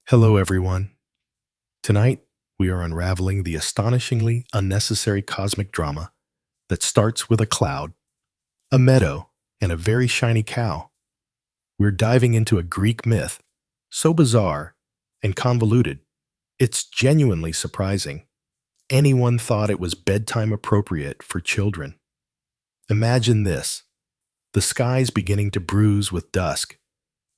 Hello, everyone. Tonight, we are unraveling the astonishingly unnecessary cosmic drama that starts with a cloud, a meadow, and a very shiny cow. We're diving into a Greek myth so bizarre and convoluted, it's genuinely surprising. Anyone thought it was bedtime appropriate for children. Imagine this: the sky's beginning to bruise with dusk,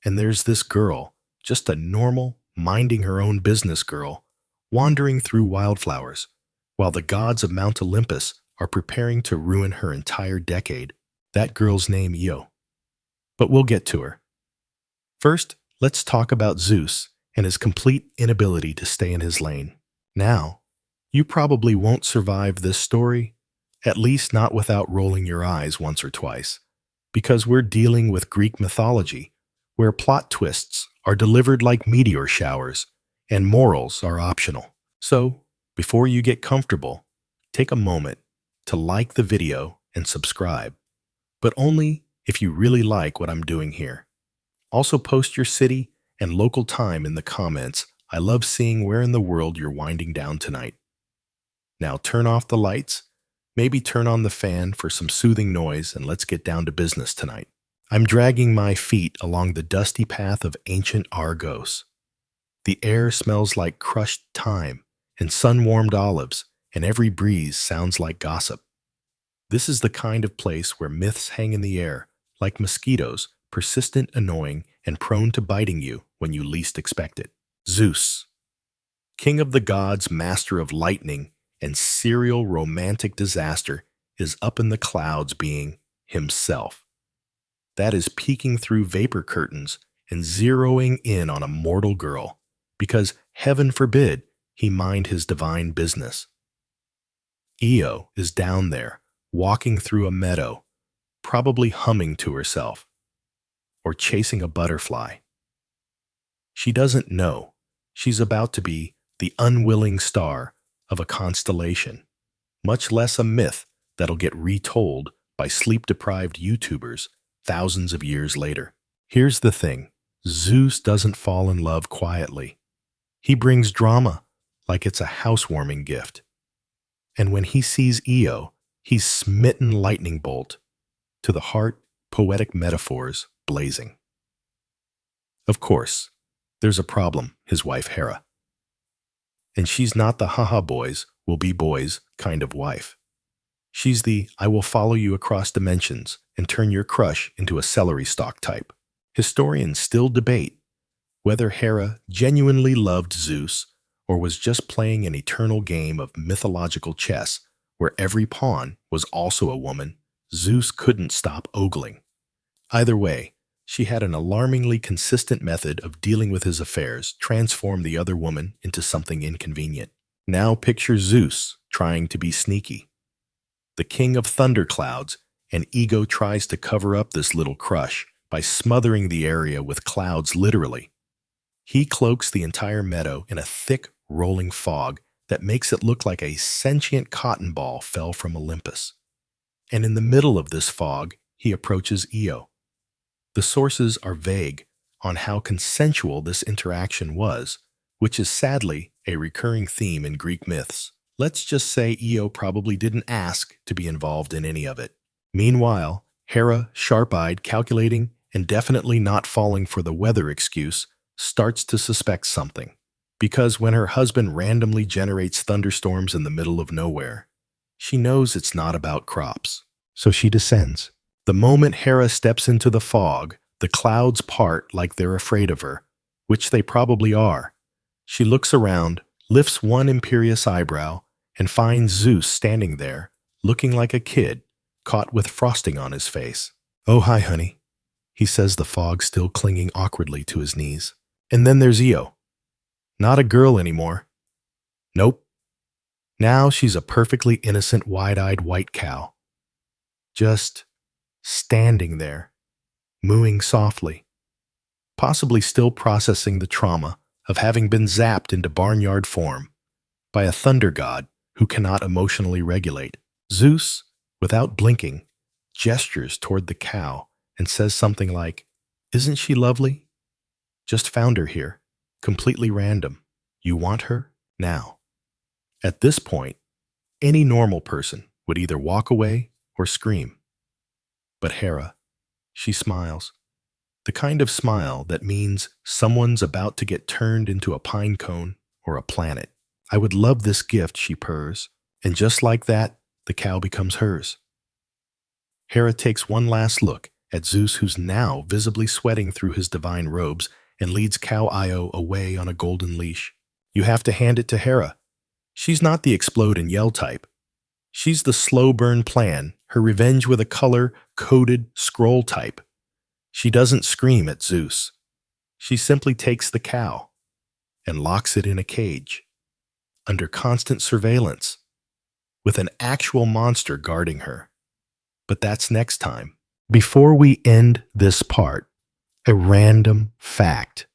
and there's this girl, just a normal, minding her own business girl, wandering through wildflowers, while the gods of Mount Olympus are preparing to ruin her entire decade. That girl's name Io. But we'll get to her. First, let's talk about Zeus and his complete inability to stay in his lane. Now, you probably won't survive this story, at least not without rolling your eyes once or twice, because we're dealing with Greek mythology, where plot twists are delivered like meteor showers and morals are optional. So, before you get comfortable, take a moment to like the video and subscribe, but only if you really like what I'm doing here. Also, post your city and local time in the comments. I love seeing where in the world you're winding down tonight. Now turn off the lights, maybe turn on the fan for some soothing noise, and let's get down to business tonight. I'm dragging my feet along the dusty path of ancient Argos. The air smells like crushed thyme and sun-warmed olives, and every breeze sounds like gossip. This is the kind of place where myths hang in the air, like mosquitoes, persistent, annoying, and prone to biting you when you least expect it. Zeus, king of the gods, master of lightning, and serial romantic disaster, is up in the clouds being himself. That is peeking through vapor curtains and zeroing in on a mortal girl, because heaven forbid he mind his divine business. Io is down there, walking through a meadow, probably humming to herself, or chasing a butterfly. She doesn't know she's about to be the unwilling star of a constellation, much less a myth that'll get retold by sleep-deprived YouTubers thousands of years later. Here's the thing: Zeus doesn't fall in love quietly. He brings drama like it's a housewarming gift. And when he sees Io, he's smitten lightning bolt, to the heart, poetic metaphors blazing. Of course, there's a problem: his wife Hera. And she's not the haha boys will be boys kind of wife. She's the I will follow you across dimensions and turn your crush into a celery stalk type. Historians still debate whether Hera genuinely loved Zeus or was just playing an eternal game of mythological chess where every pawn was also a woman Zeus couldn't stop ogling. Either way, she had an alarmingly consistent method of dealing with his affairs, transform the other woman into something inconvenient. Now picture Zeus trying to be sneaky, the king of thunderclouds, and ego tries to cover up this little crush by smothering the area with clouds literally. He cloaks the entire meadow in a thick, rolling fog that makes it look like a sentient cotton ball fell from Olympus. And in the middle of this fog, he approaches Io. The sources are vague on how consensual this interaction was, which is sadly a recurring theme in Greek myths. Let's just say Io probably didn't ask to be involved in any of it. Meanwhile, Hera, sharp-eyed, calculating, and definitely not falling for the weather excuse, starts to suspect something. Because when her husband randomly generates thunderstorms in the middle of nowhere, she knows it's not about crops. So she descends. The moment Hera steps into the fog, the clouds part like they're afraid of her, which they probably are. She looks around, lifts one imperious eyebrow, and finds Zeus standing there, looking like a kid, caught with frosting on his face. "Oh, hi, honey," he says, the fog still clinging awkwardly to his knees. And then there's Io. Not a girl anymore. Nope. Now she's a perfectly innocent, wide-eyed white cow. Just standing there, mooing softly, possibly still processing the trauma of having been zapped into barnyard form by a thunder god who cannot emotionally regulate. Zeus, without blinking, gestures toward the cow and says something like, "Isn't she lovely? Just found her here." completely random. You want her now. At this point, any normal person would either walk away or scream. But Hera, she smiles. The kind of smile that means someone's about to get turned into a pine cone or a planet. I would love this gift, she purrs, and just like that, the cow becomes hers. Hera takes one last look at Zeus, who's now visibly sweating through his divine robes, and leads cow Io away on a golden leash. You have to hand it to Hera. She's not the explode and yell type. She's the slow burn plan, her revenge with a color-coded scroll type. She doesn't scream at Zeus. She simply takes the cow and locks it in a cage, under constant surveillance, with an actual monster guarding her. But that's next time. Before we end this part, a random fact.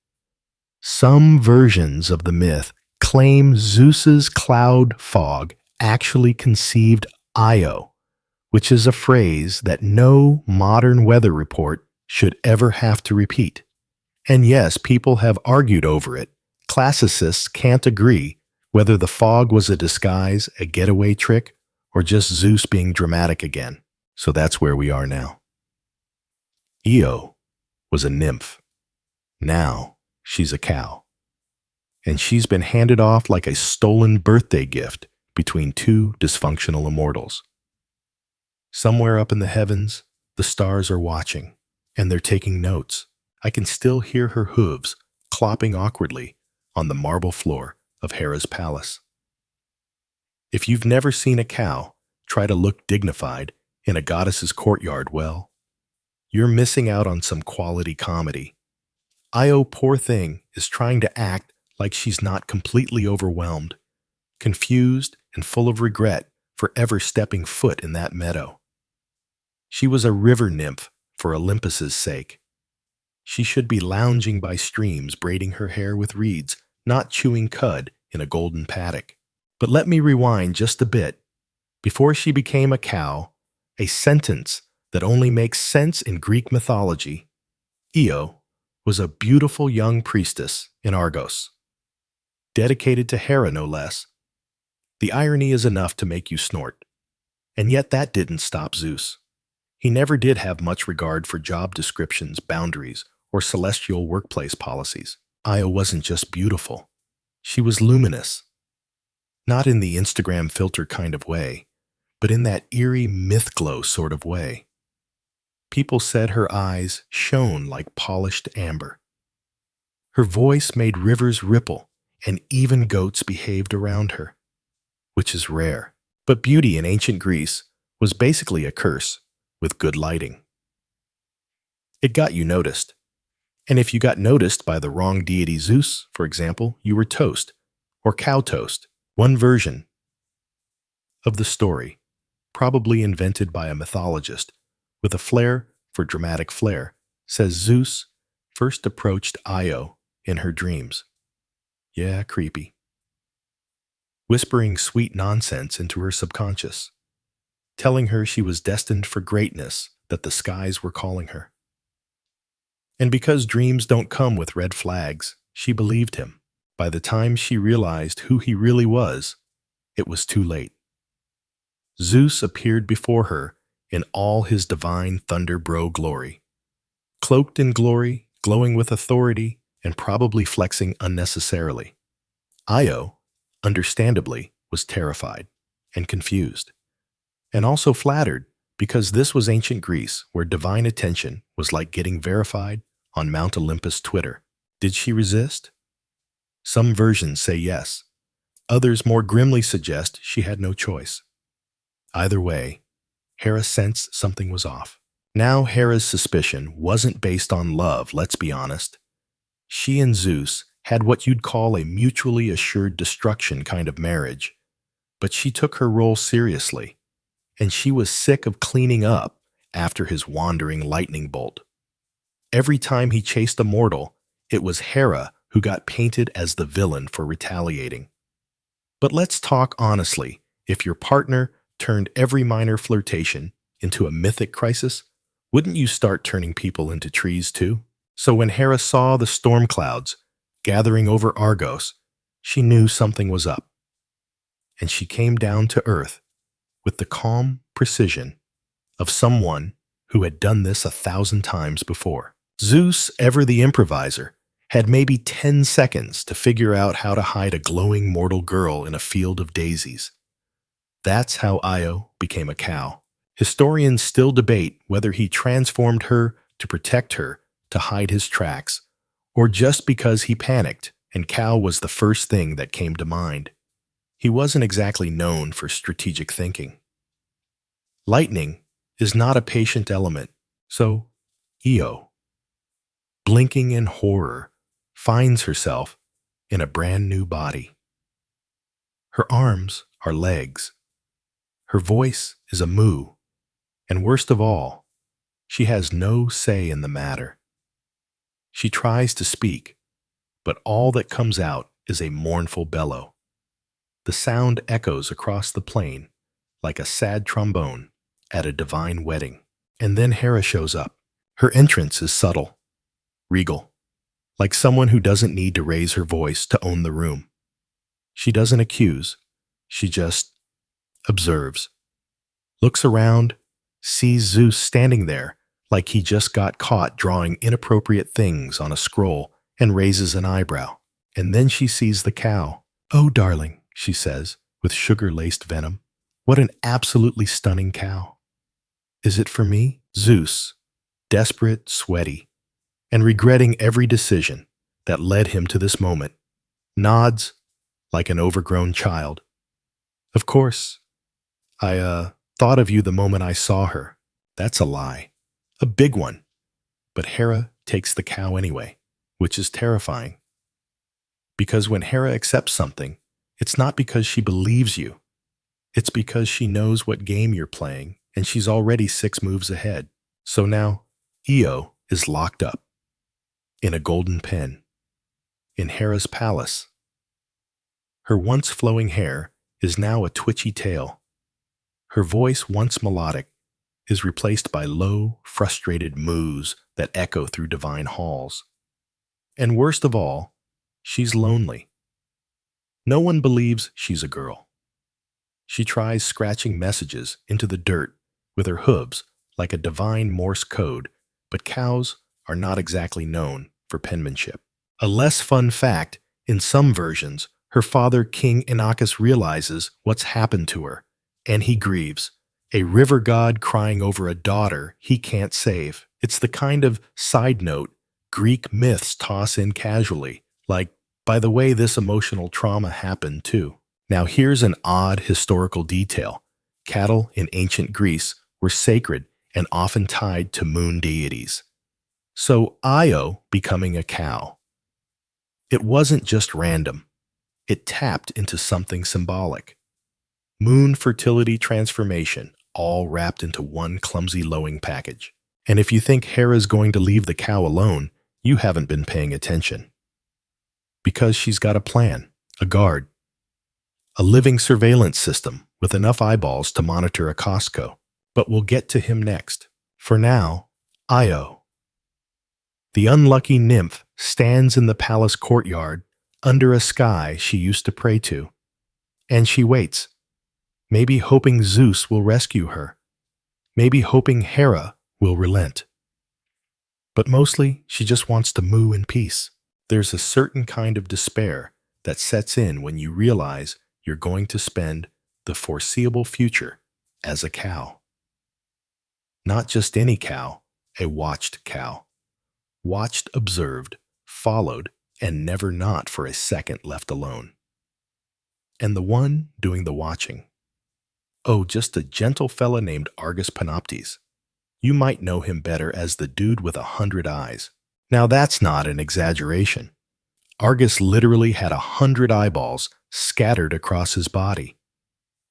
Some versions of the myth claim Zeus's cloud fog actually conceived Io, which is a phrase that no modern weather report should ever have to repeat. And yes, people have argued over it. Classicists can't agree whether the fog was a disguise, a getaway trick, or just Zeus being dramatic again. So that's where we are now. Io was a nymph. Now she's a cow. And she's been handed off like a stolen birthday gift between two dysfunctional immortals. Somewhere up in the heavens, the stars are watching, and they're taking notes. I can still hear her hooves clopping awkwardly on the marble floor of Hera's palace. If you've never seen a cow try to look dignified in a goddess's courtyard, well, you're missing out on some quality comedy. Io, poor thing, is trying to act like she's not completely overwhelmed, confused and full of regret for ever stepping foot in that meadow. She was a river nymph for Olympus's sake. She should be lounging by streams, braiding her hair with reeds, not chewing cud in a golden paddock. But let me rewind just a bit. Before she became a cow, a sentence that only makes sense in Greek mythology, Io was a beautiful young priestess in Argos, dedicated to Hera no less. The irony is enough to make you snort. And yet that didn't stop Zeus. He never did have much regard for job descriptions, boundaries, or celestial workplace policies. Io wasn't just beautiful. She was luminous. Not in the Instagram filter kind of way, but in that eerie myth glow sort of way. People said her eyes shone like polished amber. Her voice made rivers ripple, and even goats behaved around her, which is rare. But beauty in ancient Greece was basically a curse with good lighting. It got you noticed. And if you got noticed by the wrong deity Zeus, for example, you were toast, or cow toast. One version of the story, probably invented by a mythologist with a flair for dramatic flair, says Zeus first approached Io in her dreams. Yeah, creepy. Whispering sweet nonsense into her subconscious, telling her she was destined for greatness, that the skies were calling her. And because dreams don't come with red flags, she believed him. By the time she realized who he really was, it was too late. Zeus appeared before her in all his divine thunder bro glory, cloaked in glory, glowing with authority, and probably flexing unnecessarily. Io, understandably, was terrified and confused, and also flattered, because this was ancient Greece, where divine attention was like getting verified on Mount Olympus Twitter. Did she resist? Some versions say yes. Others more grimly suggest she had no choice. Either way, Hera sensed something was off. Now Hera's suspicion wasn't based on love, let's be honest. She and Zeus had what you'd call a mutually assured destruction kind of marriage, but she took her role seriously, and she was sick of cleaning up after his wandering lightning bolt. Every time he chased a mortal, it was Hera who got painted as the villain for retaliating. But let's talk honestly. If your partner turned every minor flirtation into a mythic crisis, wouldn't you start turning people into trees too? So when Hera saw the storm clouds gathering over Argos, she knew something was up. And she came down to earth with the calm precision of someone who had done this 1,000 times before. Zeus, ever the improviser, had maybe 10 seconds to figure out how to hide a glowing mortal girl in a field of daisies. That's how Io became a cow. Historians still debate whether he transformed her to protect her, to hide his tracks, or just because he panicked and cow was the first thing that came to mind. He wasn't exactly known for strategic thinking. Lightning is not a patient element, so Io, blinking in horror, finds herself in a brand new body. Her arms are legs. Her voice is a moo. And worst of all, she has no say in the matter. She tries to speak, but all that comes out is a mournful bellow. The sound echoes across the plain like a sad trombone at a divine wedding. And then Hera shows up. Her entrance is subtle, regal, like someone who doesn't need to raise her voice to own the room. She doesn't accuse, she just observes, looks around, sees Zeus standing there like he just got caught drawing inappropriate things on a scroll, and raises an eyebrow. And then she sees the cow. "Oh, darling," she says, with sugar-laced venom. "What an absolutely stunning cow. Is it for me?" Zeus, desperate, sweaty, and regretting every decision that led him to this moment, nods like an overgrown child. "Of course. I thought of you the moment I saw her." That's a lie. A big one. But Hera takes the cow anyway, which is terrifying. Because when Hera accepts something, it's not because she believes you. It's because she knows what game you're playing, and she's already 6 moves ahead. So now, Io is locked up in a golden pen in Hera's palace. Her once flowing hair is now a twitchy tail. Her voice, once melodic, is replaced by low, frustrated moos that echo through divine halls. And worst of all, she's lonely. No one believes she's a girl. She tries scratching messages into the dirt with her hooves like a divine Morse code, but cows are not exactly known for penmanship. A less fun fact, in some versions, her father, King Inachus, realizes what's happened to her, and he grieves. A river god crying over a daughter he can't save. It's the kind of side note Greek myths toss in casually, like, by the way, this emotional trauma happened too. Now here's an odd historical detail. Cattle in ancient Greece were sacred and often tied to moon deities. So Io becoming a cow. It wasn't just random. It tapped into something symbolic. Moon fertility transformation, all wrapped into one clumsy lowing package. And if you think Hera's going to leave the cow alone, you haven't been paying attention. Because she's got a plan, a guard, a living surveillance system with enough eyeballs to monitor a Costco. But we'll get to him next. For now, Io. The unlucky nymph stands in the palace courtyard under a sky she used to pray to. And she waits. Maybe hoping Zeus will rescue her. Maybe hoping Hera will relent. But mostly, she just wants to moo in peace. There's a certain kind of despair that sets in when you realize you're going to spend the foreseeable future as a cow. Not just any cow, a watched cow. Watched, observed, followed, and never not for a second left alone. And the one doing the watching. Oh, just a gentle fella named Argos Panoptes. You might know him better as the dude with 100 eyes. Now that's not an exaggeration. Argos literally had 100 eyeballs scattered across his body.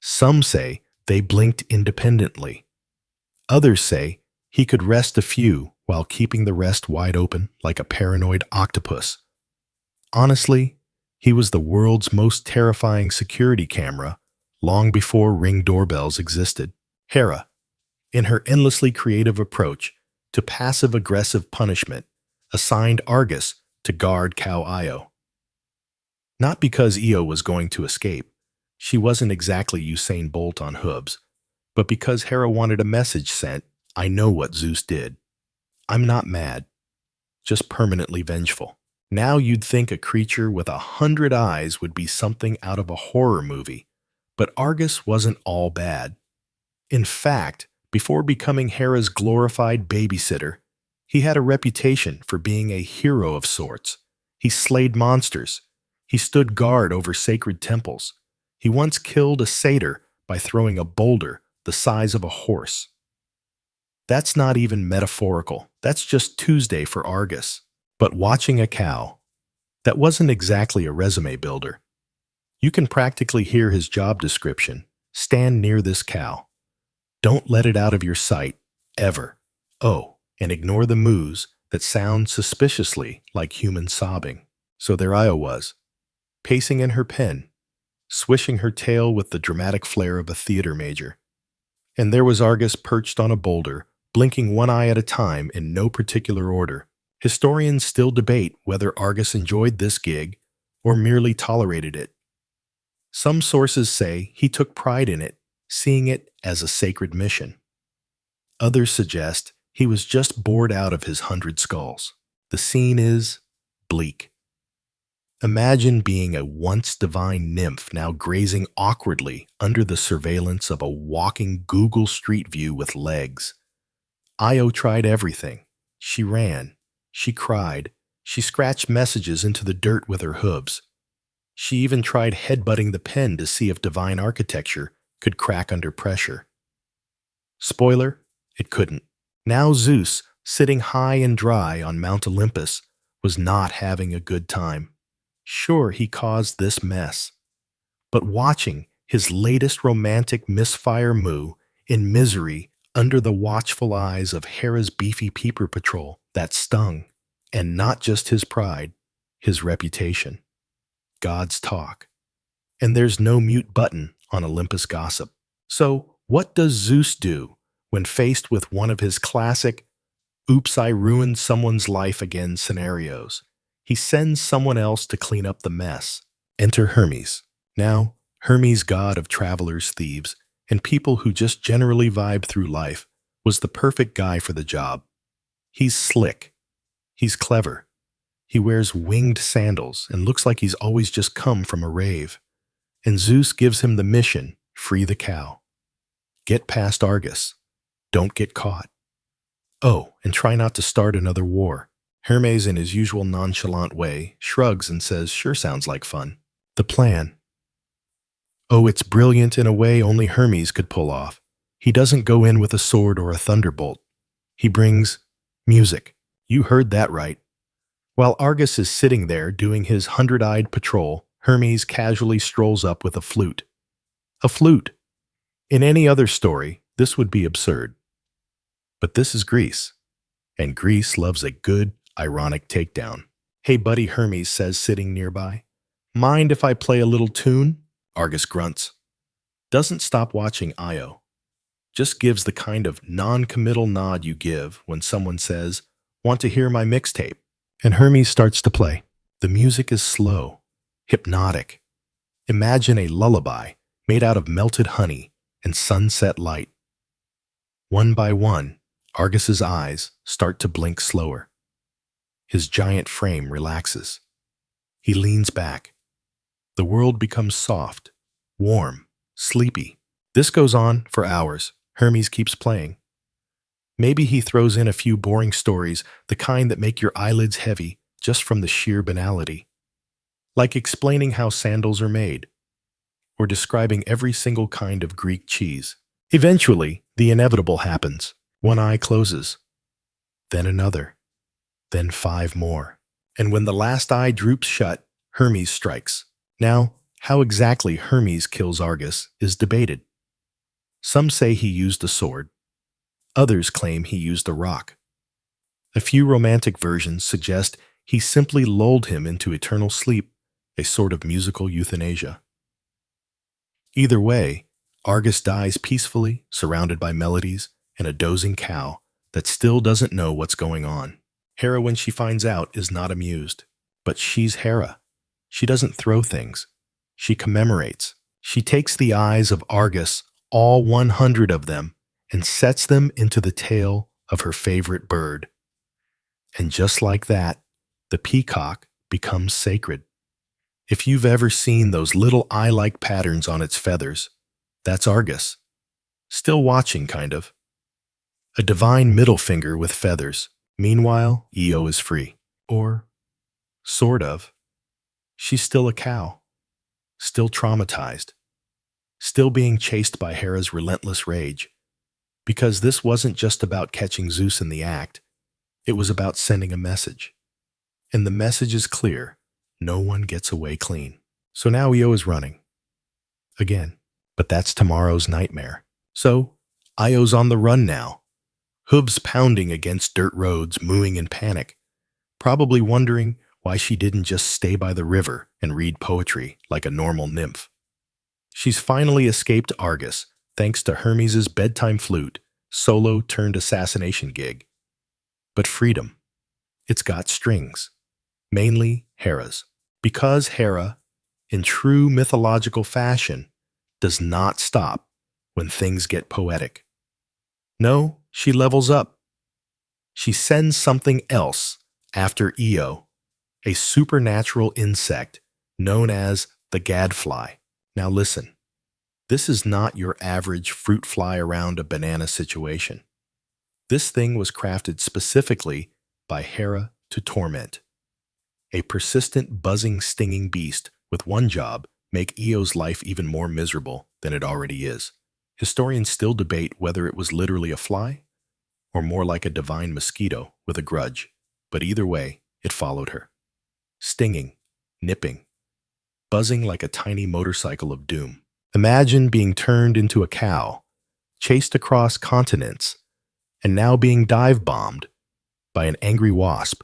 Some say they blinked independently. Others say he could rest a few while keeping the rest wide open like a paranoid octopus. Honestly, he was the world's most terrifying security camera long before Ring doorbells existed. Hera, in her endlessly creative approach to passive-aggressive punishment, assigned Argos to guard cow Io. Not because Io was going to escape. She wasn't exactly Usain Bolt on hooves, but because Hera wanted a message sent. I know what Zeus did. I'm not mad, just permanently vengeful. Now you'd think a creature with 100 eyes would be something out of a horror movie, but Argus wasn't all bad. In fact, before becoming Hera's glorified babysitter, he had a reputation for being a hero of sorts. He slayed monsters. He stood guard over sacred temples. He once killed a satyr by throwing a boulder the size of a horse. That's not even metaphorical. That's just Tuesday for Argus. But watching a cow, that wasn't exactly a resume builder. You can practically hear his job description. Stand near this cow. Don't let it out of your sight, ever. Oh, and ignore the moos that sound suspiciously like human sobbing. So there Io was, pacing in her pen, swishing her tail with the dramatic flair of a theater major. And there was Argus perched on a boulder, blinking one eye at a time in no particular order. Historians still debate whether Argus enjoyed this gig or merely tolerated it. Some sources say he took pride in it, seeing it as a sacred mission. Others suggest he was just bored out of his 100 skulls. The scene is bleak. Imagine being a once divine nymph now grazing awkwardly under the surveillance of a walking Google Street View with legs. Io tried everything. She ran. She cried. She scratched messages into the dirt with her hooves. She even tried headbutting the pen to see if divine architecture could crack under pressure. Spoiler, it couldn't. Now Zeus, sitting high and dry on Mount Olympus, was not having a good time. Sure, he caused this mess. But watching his latest romantic misfire moo in misery under the watchful eyes of Hera's beefy peeper patrol, that stung. And not just his pride, his reputation. God's talk. And there's no mute button on Olympus gossip. So, what does Zeus do when faced with one of his classic, oops, I ruined someone's life again scenarios? He sends someone else to clean up the mess. Enter Hermes. Now, Hermes, god of travelers, thieves, and people who just generally vibe through life, was the perfect guy for the job. He's slick. He's clever. He wears winged sandals and looks like he's always just come from a rave. And Zeus gives him the mission, free the cow. Get past Argus. Don't get caught. Oh, and try not to start another war. Hermes, in his usual nonchalant way, shrugs and says, sure sounds like fun. The plan. Oh, it's brilliant in a way only Hermes could pull off. He doesn't go in with a sword or a thunderbolt. He brings music. You heard that right. While Argus is sitting there doing his 100-eyed patrol, Hermes casually strolls up with a flute. A flute. In any other story, this would be absurd. But this is Greece. And Greece loves a good, ironic takedown. Hey buddy, Hermes says, sitting nearby. Mind if I play a little tune? Argus grunts. Doesn't stop watching Io. Just gives the kind of non-committal nod you give when someone says, want to hear my mixtape? And Hermes starts to play. The music is slow, hypnotic. Imagine a lullaby made out of melted honey and sunset light. One by one, Argus's eyes start to blink slower. His giant frame relaxes. He leans back. The world becomes soft, warm, sleepy. This goes on for hours. Hermes keeps playing. Maybe he throws in a few boring stories, the kind that make your eyelids heavy just from the sheer banality. Like explaining how sandals are made, or describing every single kind of Greek cheese. Eventually, the inevitable happens. One eye closes, then another, then 5 more. And when the last eye droops shut, Hermes strikes. Now, how exactly Hermes kills Argus is debated. Some say he used a sword. Others claim he used a rock. A few romantic versions suggest he simply lulled him into eternal sleep, a sort of musical euthanasia. Either way, Argus dies peacefully, surrounded by melodies and a dozing cow that still doesn't know what's going on. Hera, when she finds out, is not amused. But she's Hera. She doesn't throw things. She commemorates. She takes the eyes of Argos, all 100 of them, and sets them into the tail of her favorite bird. And just like that, the peacock becomes sacred. If you've ever seen those little eye-like patterns on its feathers, that's Argus. Still watching, kind of. A divine middle finger with feathers. Meanwhile, Io is free. Or, sort of. She's still a cow. Still traumatized. Still being chased by Hera's relentless rage. Because this wasn't just about catching Zeus in the act. It was about sending a message. And the message is clear. No one gets away clean. So now Io is running. Again. But that's tomorrow's nightmare. So, Io's on the run now. Hooves pounding against dirt roads, mooing in panic. Probably wondering why she didn't just stay by the river and read poetry like a normal nymph. She's finally escaped Argus, thanks to Hermes' bedtime flute, solo-turned-assassination gig. But freedom. It's got strings. Mainly Hera's. Because Hera, in true mythological fashion, does not stop when things get poetic. No, she levels up. She sends something else after Io, a supernatural insect known as the gadfly. Now listen, this is not your average fruit fly around a banana situation. This thing was crafted specifically by Hera to torment. A persistent, buzzing, stinging beast with one job: make Io's life even more miserable than it already is. Historians still debate whether it was literally a fly or more like a divine mosquito with a grudge, but either way, it followed her. Stinging, nipping, buzzing like a tiny motorcycle of doom. Imagine being turned into a cow, chased across continents, and now being dive-bombed by an angry wasp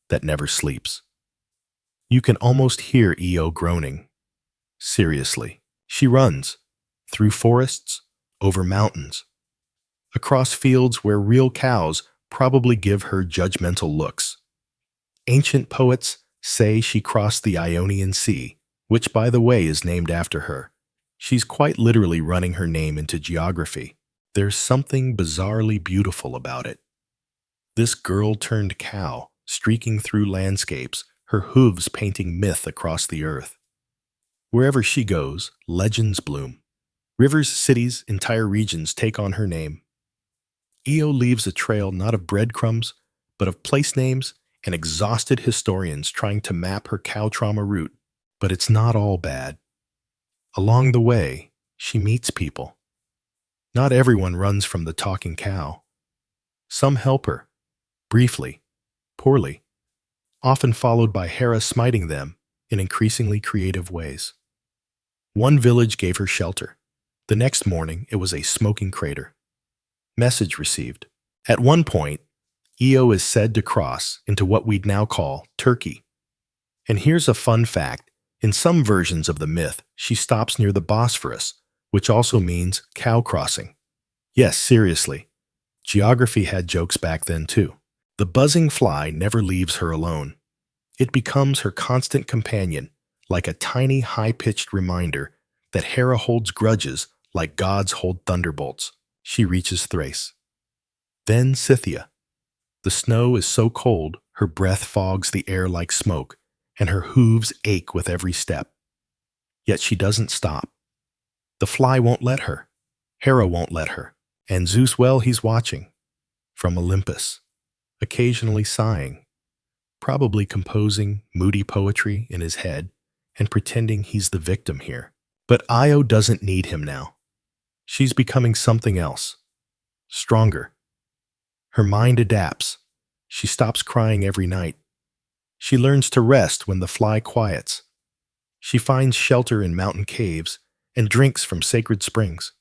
that never sleeps. You can almost hear Io groaning. Seriously, she runs through forests, over mountains, across fields where real cows probably give her judgmental looks. Ancient poets say she crossed the Ionian Sea, which, by the way, is named after her. She's quite literally running her name into geography. There's something bizarrely beautiful about it. This girl-turned-cow, streaking through landscapes, her hooves painting myth across the earth. Wherever she goes, legends bloom. Rivers, cities, entire regions take on her name. Io leaves a trail not of breadcrumbs, but of place names and exhausted historians trying to map her cow trauma route. But it's not all bad. Along the way, she meets people. Not everyone runs from the talking cow. Some help her, briefly, poorly, often followed by Hera smiting them in increasingly creative ways. One village gave her shelter. The next morning, it was a smoking crater. Message received. At one point, Io is said to cross into what we'd now call Turkey. And here's a fun fact. In some versions of the myth, she stops near the Bosphorus, which also means cow crossing. Yes, seriously. Geography had jokes back then too. The buzzing fly never leaves her alone. It becomes her constant companion, like a tiny, high-pitched reminder that Hera holds grudges like gods hold thunderbolts. She reaches Thrace. Then Scythia. The snow is so cold, her breath fogs the air like smoke, and her hooves ache with every step. Yet she doesn't stop. The fly won't let her. Hera won't let her. And Zeus, well, he's watching. From Olympus. Occasionally sighing. Probably composing moody poetry in his head and pretending he's the victim here. But Io doesn't need him now. She's becoming something else. Stronger. Her mind adapts. She stops crying every night. She learns to rest when the fly quiets. She finds shelter in mountain caves and drinks from sacred springs.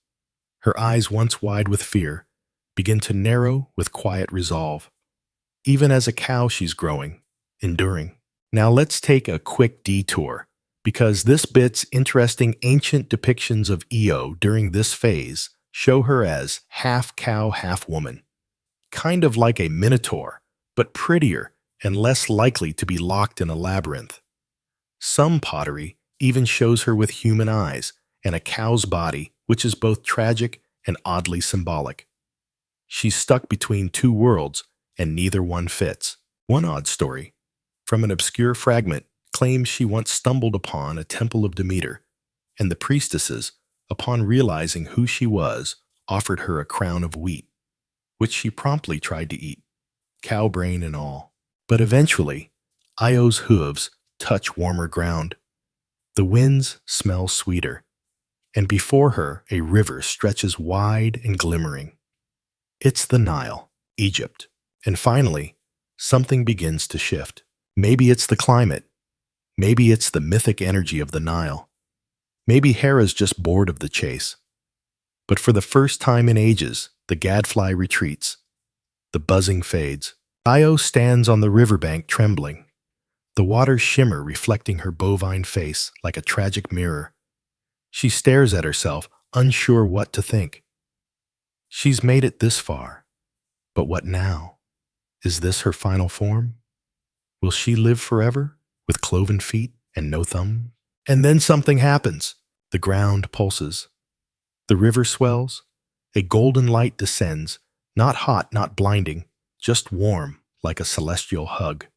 Her eyes, once wide with fear, begin to narrow with quiet resolve. Even as a cow, she's growing, enduring. Now let's take a quick detour, because this bit's interesting ancient depictions of Io during this phase show her as half cow, half woman. Kind of like a minotaur, but prettier and less likely to be locked in a labyrinth. Some pottery even shows her with human eyes and a cow's body, which is both tragic and oddly symbolic. She's stuck between two worlds, and neither one fits. One odd story, from an obscure fragment, claims she once stumbled upon a temple of Demeter, and the priestesses, upon realizing who she was, offered her a crown of wheat, which she promptly tried to eat, cow brain and all. But eventually, Io's hooves touch warmer ground. The winds smell sweeter, and before her a river stretches wide and glimmering. It's the Nile, Egypt. And finally, something begins to shift. Maybe it's the climate. Maybe it's the mythic energy of the Nile. Maybe Hera's just bored of the chase. But for the first time in ages, the gadfly retreats. The buzzing fades. Io stands on the riverbank trembling. The waters shimmer, reflecting her bovine face like a tragic mirror. She stares at herself, unsure what to think. She's made it this far. But what now? Is this her final form? Will she live forever, with cloven feet and no thumb? And then something happens. The ground pulses. The river swells. A golden light descends, not hot, not blinding, just warm, like a celestial hug.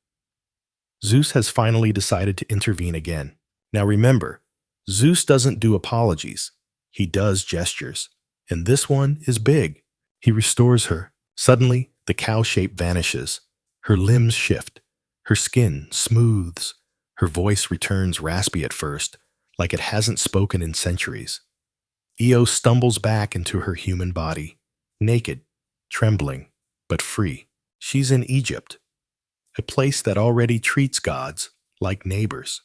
Zeus has finally decided to intervene again. Now remember, Zeus doesn't do apologies. He does gestures. And this one is big. He restores her. Suddenly, the cow shape vanishes. Her limbs shift. Her skin smooths. Her voice returns raspy at first, like it hasn't spoken in centuries. Io stumbles back into her human body, naked, trembling, but free. She's in Egypt, a place that already treats gods like neighbors.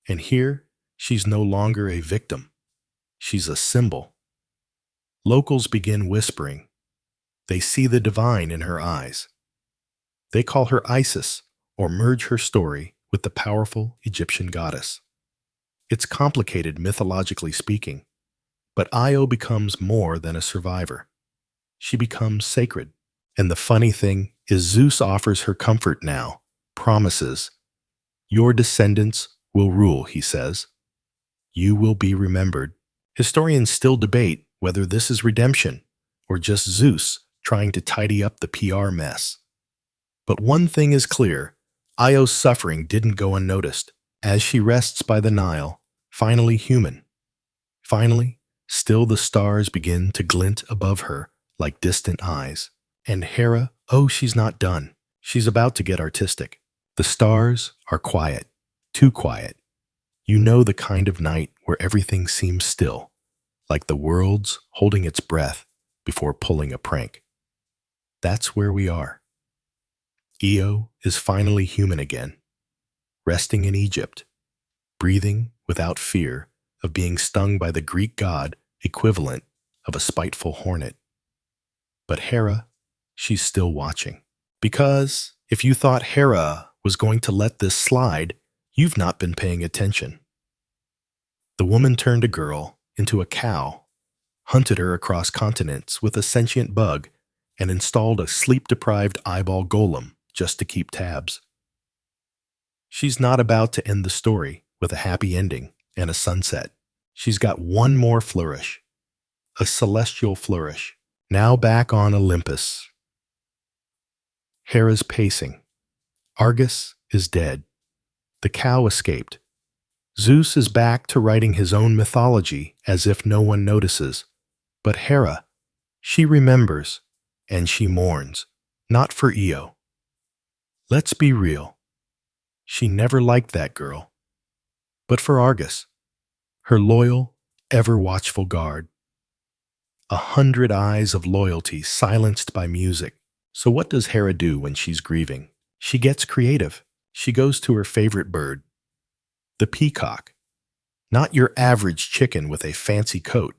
And here, she's no longer a victim. She's a symbol. Locals begin whispering. They see the divine in her eyes. They call her Isis, or merge her story with the powerful Egyptian goddess. It's complicated mythologically speaking, but Io becomes more than a survivor. She becomes sacred. And the funny thing is Zeus offers her comfort now, promises. Your descendants will rule, he says. You will be remembered. Historians still debate whether this is redemption or just Zeus trying to tidy up the PR mess. But one thing is clear, Io's suffering didn't go unnoticed. As she rests by the Nile, finally human. Finally, still the stars begin to glint above her like distant eyes. And Hera, oh, she's not done. She's about to get artistic. The stars are quiet, too quiet. You know the kind of night where everything seems still, like the world's holding its breath before pulling a prank. That's where we are. Io is finally human again, resting in Egypt, breathing without fear of being stung by the Greek god equivalent of a spiteful hornet. But Hera, she's still watching. Because if you thought Hera was going to let this slide, you've not been paying attention. The woman turned a girl into a cow, hunted her across continents with a sentient bug, and installed a sleep-deprived eyeball golem just to keep tabs. She's not about to end the story with a happy ending and a sunset. She's got one more flourish, a celestial flourish, now back on Olympus. Hera's pacing. Argos is dead. The cow escaped. Zeus is back to writing his own mythology as if no one notices. But Hera, she remembers, and she mourns, not for Io. Let's be real. She never liked that girl. But for Argos, her loyal, ever-watchful guard. 100 eyes of loyalty silenced by music. So what does Hera do when she's grieving? She gets creative. She goes to her favorite bird, the peacock. Not your average chicken with a fancy coat.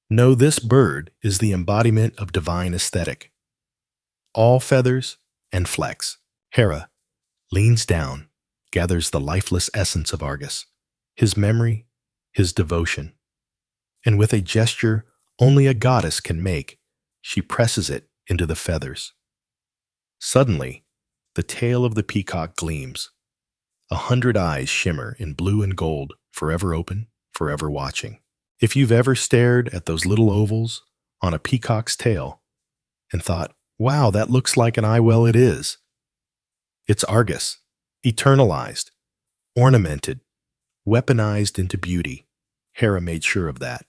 No, this bird is the embodiment of divine aesthetic. All feathers and flecks. Hera leans down, gathers the lifeless essence of Argos, his memory, his devotion. And with a gesture only a goddess can make, she presses it into the feathers. Suddenly, the tail of the peacock gleams. 100 eyes shimmer in blue and gold, forever open, forever watching. If you've ever stared at those little ovals on a peacock's tail and thought, wow, that looks like an eye, well, it is. It's Argos, eternalized, ornamented, weaponized into beauty. Hera made sure of that.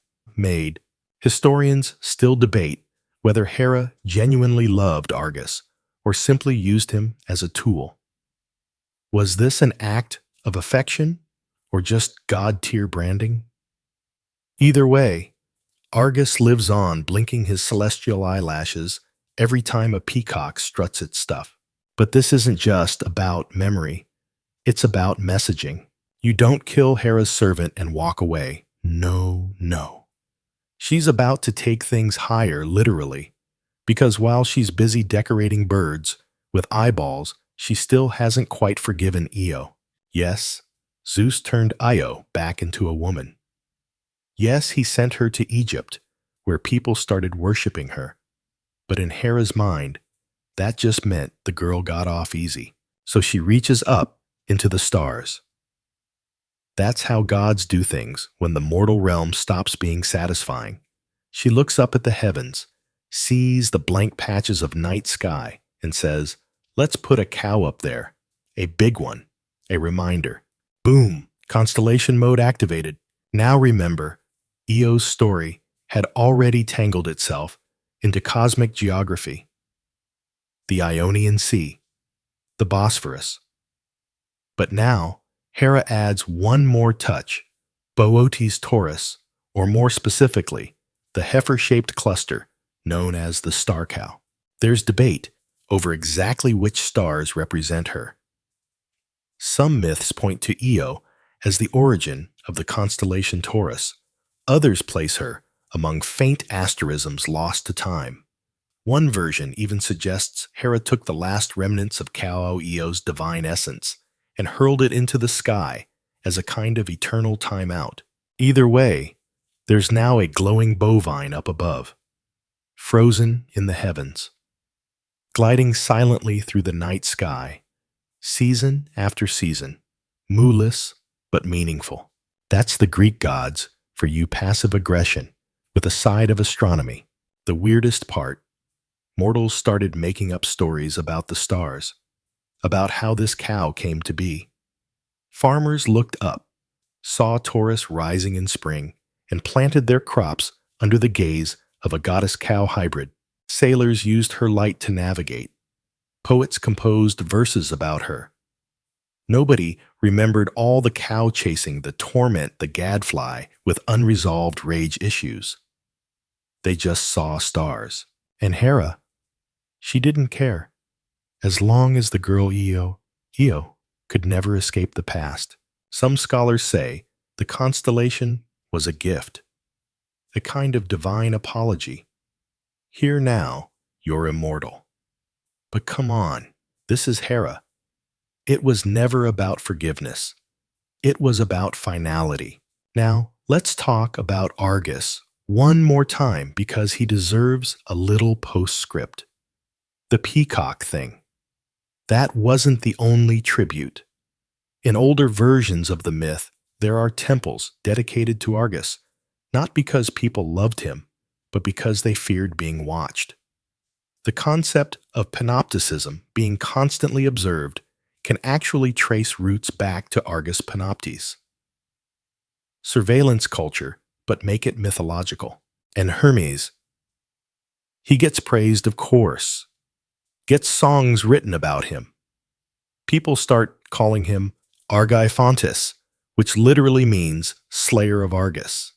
Historians still debate whether Hera genuinely loved Argos or simply used him as a tool. Was this an act of affection or just god-tier branding? Either way, Argos lives on, blinking his celestial eyelashes every time a peacock struts its stuff. But this isn't just about memory. It's about messaging. You don't kill Hera's servant and walk away. No, no. She's about to take things higher, literally, because while she's busy decorating birds with eyeballs, she still hasn't quite forgiven Io. Yes, Zeus turned Io back into a woman. Yes, he sent her to Egypt, where people started worshiping her. But in Hera's mind, that just meant the girl got off easy. So she reaches up into the stars. That's how gods do things when the mortal realm stops being satisfying. She looks up at the heavens, sees the blank patches of night sky, and says, let's put a cow up there. A big one. A reminder. Boom! Constellation mode activated. Now remember, Io's story had already tangled itself into cosmic geography. The Ionian Sea. The Bosphorus. But now, Hera adds one more touch, Boötes Taurus, or more specifically, the heifer-shaped cluster known as the star cow. There's debate over exactly which stars represent her. Some myths point to Io as the origin of the constellation Taurus. Others place her among faint asterisms lost to time. One version even suggests Hera took the last remnants of Cow Io's divine essence and hurled it into the sky as a kind of eternal timeout. Either way, there's now a glowing bovine up above, frozen in the heavens, gliding silently through the night sky, season after season, mooless but meaningful. That's the Greek gods for you, passive aggression, with a side of astronomy. The weirdest part, mortals started making up stories about the stars, about how this cow came to be. Farmers looked up, saw Taurus rising in spring, and planted their crops under the gaze of a goddess-cow hybrid. Sailors used her light to navigate. Poets composed verses about her. Nobody remembered all the cow chasing that torment the gadfly with unresolved rage issues. They just saw stars. And Hera, she didn't care. As long as the girl Io could never escape the past. Some scholars say the constellation was a gift, a kind of divine apology. Here now, you're immortal. But come on, this is Hera. It was never about forgiveness. It was about finality. Now, let's talk about Argos one more time because he deserves a little postscript. The peacock thing. That wasn't the only tribute. In older versions of the myth, there are temples dedicated to Argos, not because people loved him, but because they feared being watched. The concept of panopticism, being constantly observed, can actually trace roots back to Argos Panoptes. Surveillance culture, but make it mythological. And Hermes, he gets praised, of course, gets songs written about him. People start calling him Argeiphontis, which literally means slayer of Argos.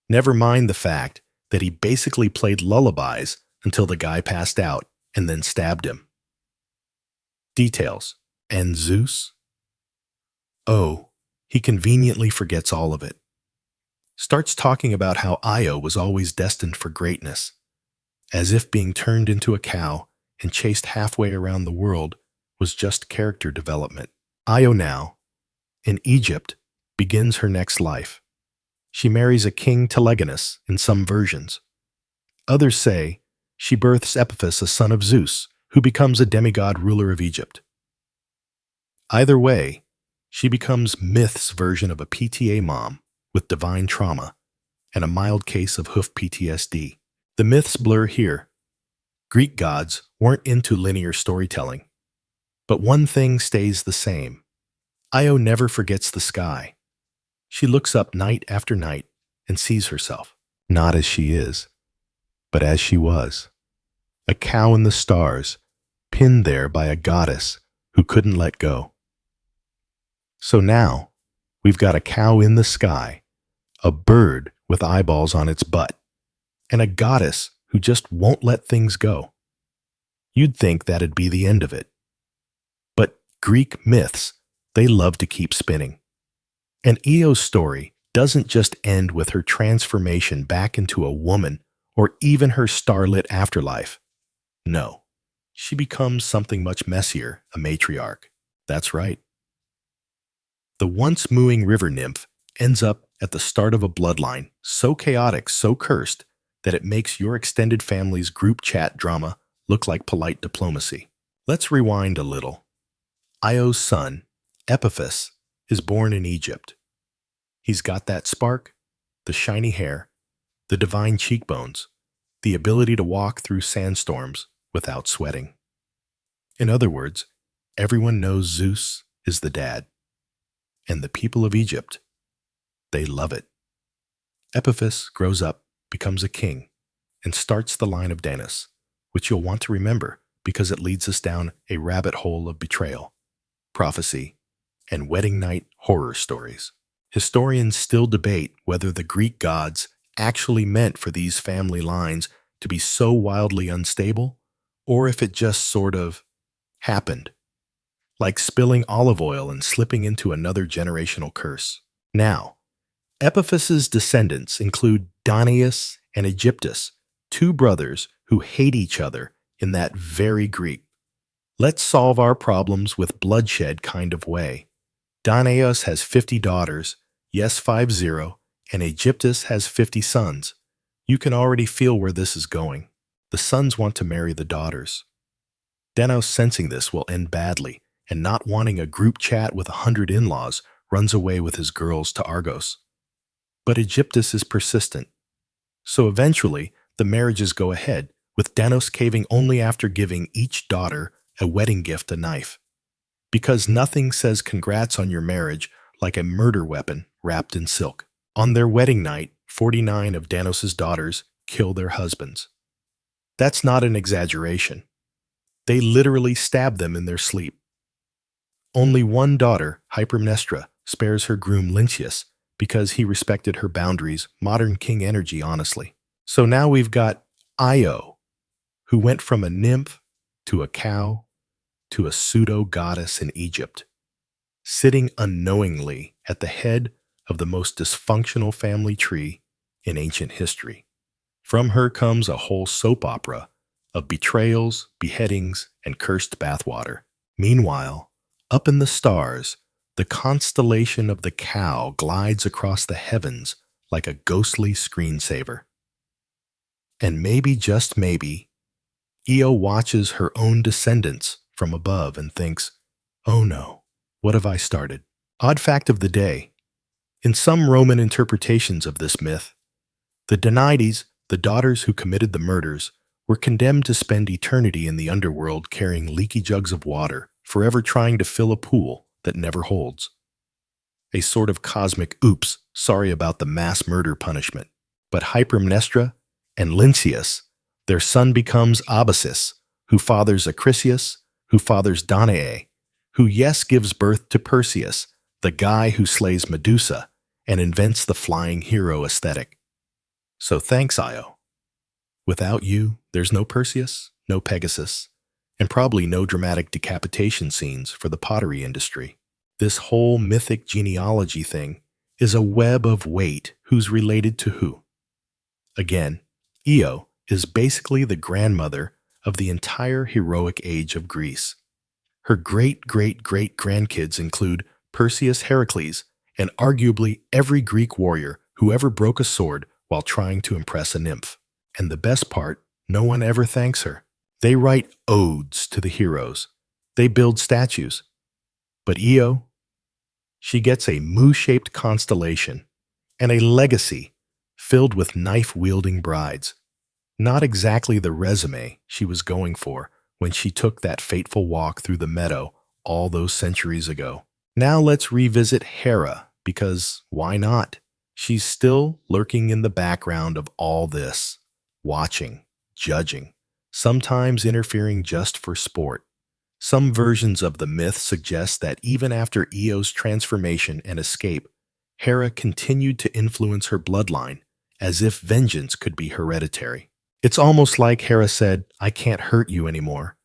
Never mind the fact that he basically played lullabies until the guy passed out and then stabbed him. Details. And Zeus? Oh, he conveniently forgets all of it. Starts talking about how Io was always destined for greatness, as if being turned into a cow and chased halfway around the world was just character development. Io now, in Egypt, begins her next life. She marries a king Telegonus in some versions. Others say she births Epiphus, a son of Zeus, who becomes a demigod ruler of Egypt. Either way, She becomes Myth's version of a PTA mom with divine trauma and a mild case of hoof PTSD. The myths blur here. Greek gods weren't into linear storytelling, but one thing stays the same. Io never forgets the sky. She looks up night after night and sees herself, not as she is, but as she was. A cow in the stars, pinned there by a goddess who couldn't let go. So now, we've got a cow in the sky, a bird with eyeballs on its butt, and a goddess who just won't let things go. You'd think that'd be the end of it. But Greek myths, they love to keep spinning. And Io's story doesn't just end with her transformation back into a woman or even her starlit afterlife. No, she becomes something much messier, a matriarch. That's right. The once mooing river nymph ends up at the start of a bloodline so chaotic, so cursed, that it makes your extended family's group chat drama look like polite diplomacy. Let's rewind a little. Io's son, Epiphas, is born in Egypt. He's got that spark, the shiny hair, the divine cheekbones, the ability to walk through sandstorms without sweating. In other words, everyone knows Zeus is the dad. And the people of Egypt, they love it. Epiphas grows up, becomes a king, and starts the line of Danos, which you'll want to remember because it leads us down a rabbit hole of betrayal, prophecy, and wedding night horror stories. Historians still debate whether the Greek gods actually meant for these family lines to be so wildly unstable, or if it just sort of happened, like spilling olive oil and slipping into another generational curse. Now, Epiphas's descendants include Danaus and Aegyptus, two brothers who hate each other in that very Greek. Let's solve our problems with bloodshed kind of way. Danaus has 50 daughters, yes 50, and Aegyptus has 50 sons. You can already feel where this is going. The sons want to marry the daughters. Danaus, sensing this will end badly, and not wanting a group chat with 100 in-laws, runs away with his girls to Argos. But Aegyptus is persistent. So eventually, the marriages go ahead, with Danaus caving only after giving each daughter a wedding gift, a knife. Because nothing says congrats on your marriage like a murder weapon wrapped in silk. On their wedding night, 49 of Danaus's daughters kill their husbands. That's not an exaggeration. They literally stab them in their sleep. Only one daughter, Hypermnestra, spares her groom Lynceus because he respected her boundaries, modern king energy, honestly. So now we've got Io, who went from a nymph to a cow to a pseudo-goddess in Egypt, sitting unknowingly at the head of the most dysfunctional family tree in ancient history. From her comes a whole soap opera of betrayals, beheadings, and cursed bathwater. Meanwhile, up in the stars, the constellation of the cow glides across the heavens like a ghostly screensaver. And maybe, just maybe, Io watches her own descendants from above and thinks, oh no, what have I started? Odd fact of the day, in some Roman interpretations of this myth, the Danaides, the daughters who committed the murders, were condemned to spend eternity in the underworld carrying leaky jugs of water, forever trying to fill a pool that never holds. A sort of cosmic oops, sorry about the mass murder punishment. But Hypermnestra and Lynceus, their son becomes Abyssus, who fathers Acrisius, who fathers Danae, who yes gives birth to Perseus, the guy who slays Medusa and invents the flying hero aesthetic. So thanks, Io. Without you, there's no Perseus, no Pegasus, and probably no dramatic decapitation scenes for the pottery industry. This whole mythic genealogy thing is a web of weight who's related to who. Again, Io is basically the grandmother of the entire heroic age of Greece. Her great-great-great-grandkids include Perseus Heracles and arguably every Greek warrior who ever broke a sword while trying to impress a nymph. And the best part, no one ever thanks her. They write odes to the heroes. They build statues. But Io, She gets a moo-shaped constellation and a legacy filled with knife-wielding brides. Not exactly the resume she was going for when she took that fateful walk through the meadow all those centuries ago. Now let's revisit Hera, because why not? She's still lurking in the background of all this, watching, judging, sometimes interfering just for sport. Some versions of the myth suggest that even after Eo's transformation and escape, Hera continued to influence her bloodline, as if vengeance could be hereditary. It's almost like Hera said, "I can't hurt you anymore,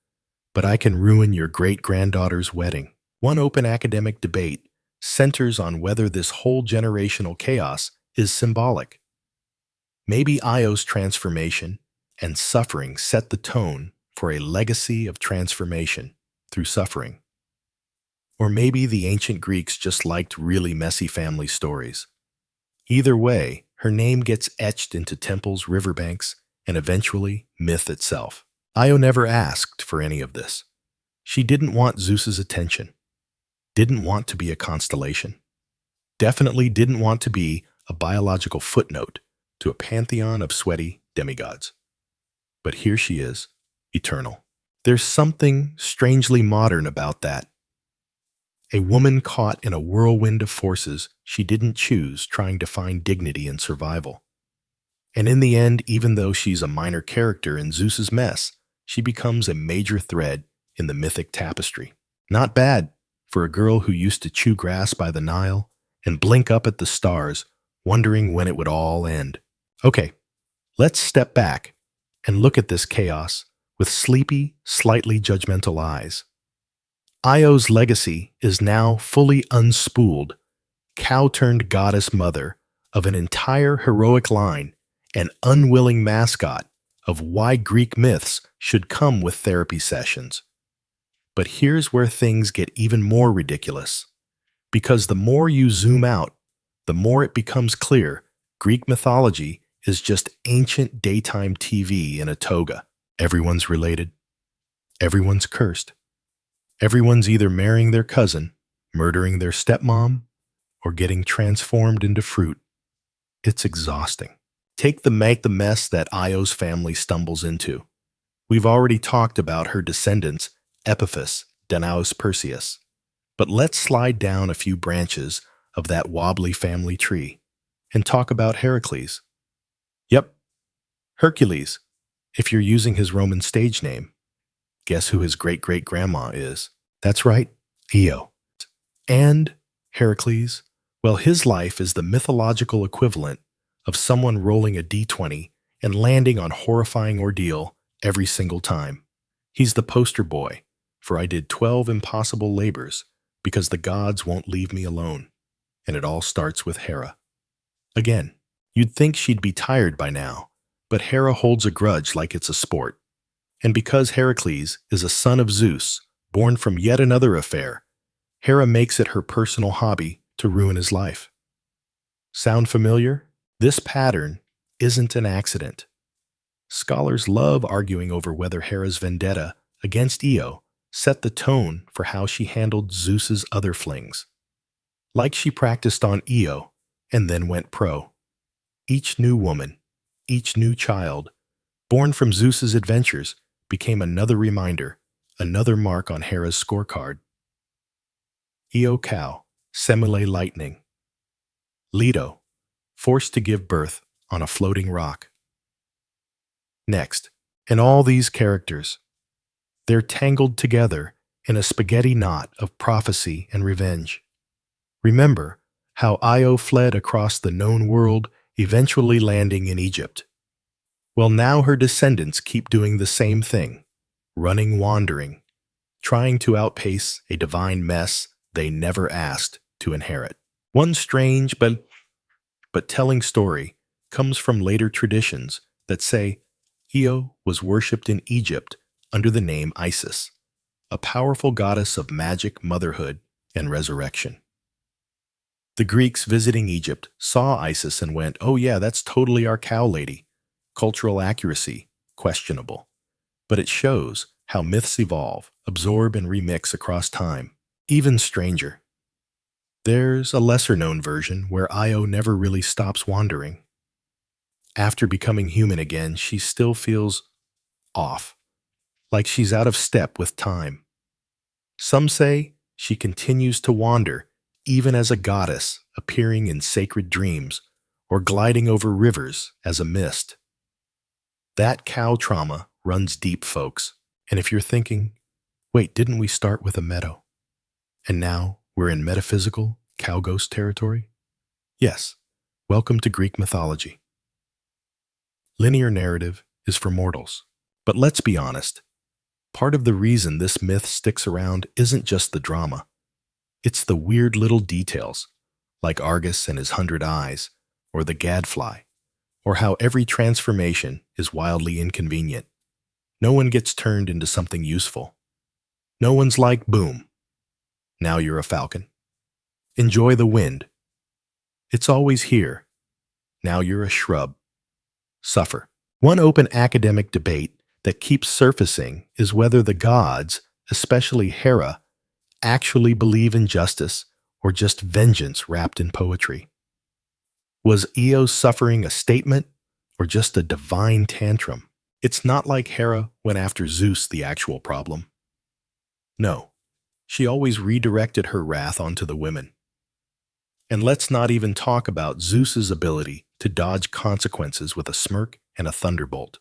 but I can ruin your great-granddaughter's wedding." One open academic debate centers on whether this whole generational chaos is symbolic. Maybe Io's transformation and suffering set the tone for a legacy of transformation through suffering. Or maybe the ancient Greeks just liked really messy family stories. Either way, her name gets etched into temples, riverbanks, and eventually myth itself. Io never asked for any of this. She didn't want Zeus's attention, didn't want to be a constellation, definitely didn't want to be a biological footnote to a pantheon of sweaty demigods. But here she is, eternal. There's something strangely modern about that. A woman caught in a whirlwind of forces she didn't choose, trying to find dignity in survival. And in the end, even though she's a minor character in Zeus's mess, she becomes a major thread in the mythic tapestry. Not bad for a girl who used to chew grass by the Nile and blink up at the stars, wondering when it would all end. Okay, let's step back and look at this chaos with sleepy, slightly judgmental eyes. Io's legacy is now fully unspooled, cow-turned goddess mother of an entire heroic line, an unwilling mascot of why Greek myths should come with therapy sessions. But here's where things get even more ridiculous. Because the more you zoom out, the more it becomes clear Greek mythology is just ancient daytime TV in a toga. Everyone's related. Everyone's cursed. Everyone's either marrying their cousin, murdering their stepmom, or getting transformed into fruit. It's exhausting. Take the mess that Io's family stumbles into. We've already talked about her descendants, Epiphus, Danaus Perseus. But let's slide down a few branches of that wobbly family tree and talk about Heracles. Yep, Hercules, if you're using his Roman stage name. Guess who his great-great-grandma is? That's right, Io. And Heracles, well, his life is the mythological equivalent of someone rolling a d20 and landing on horrifying ordeal every single time. He's the poster boy for I did 12 impossible labors because the gods won't leave me alone. And it all starts with Hera. Again, you'd think she'd be tired by now, but Hera holds a grudge like it's a sport. And because Heracles is a son of Zeus, born from yet another affair, Hera makes it her personal hobby to ruin his life. Sound familiar? This pattern isn't an accident. Scholars love arguing over whether Hera's vendetta against Io set the tone for how she handled Zeus's other flings. Like she practiced on Io and then went pro. Each new woman, each new child, born from Zeus's adventures, became another reminder, another mark on Hera's scorecard. Io cow, Semele lightning. Leto, forced to give birth on a floating rock. Next, and all these characters, they're tangled together in a spaghetti knot of prophecy and revenge. Remember how Io fled across the known world, eventually landing in Egypt. Well, now her descendants keep doing the same thing, running, wandering, trying to outpace a divine mess they never asked to inherit. One strange but telling story comes from later traditions that say Io was worshipped in Egypt under the name Isis, a powerful goddess of magic, motherhood, and resurrection. The Greeks visiting Egypt saw Isis and went, "Oh yeah, that's totally our cow lady." Cultural accuracy, questionable. But it shows how myths evolve, absorb, and remix across time. Even stranger, There's a lesser-known version where Io never really stops wandering. After becoming human again, she still feels off, like she's out of step with time. Some say she continues to wander, even as a goddess, appearing in sacred dreams or gliding over rivers as a mist. That cow trauma runs deep, folks. And if you're thinking, wait, didn't we start with a meadow? And now we're in metaphysical cow ghost territory? Yes, welcome to Greek mythology. Linear narrative is for mortals. But let's be honest, part of the reason this myth sticks around isn't just the drama. It's the weird little details, like Argos and his 100 eyes, or the gadfly, or how every transformation is wildly inconvenient. No one gets turned into something useful. No one's like, boom, now you're a falcon. Enjoy the wind. It's always here. Now you're a shrub. Suffer. One open academic debate that keeps surfacing is whether the gods, especially Hera, actually believe in justice or just vengeance wrapped in poetry. Was Eo's suffering a statement or just a divine tantrum? It's not like Hera went after Zeus, the actual problem. No, she always redirected her wrath onto the women. And let's not even talk about Zeus's ability to dodge consequences with a smirk and a thunderbolt.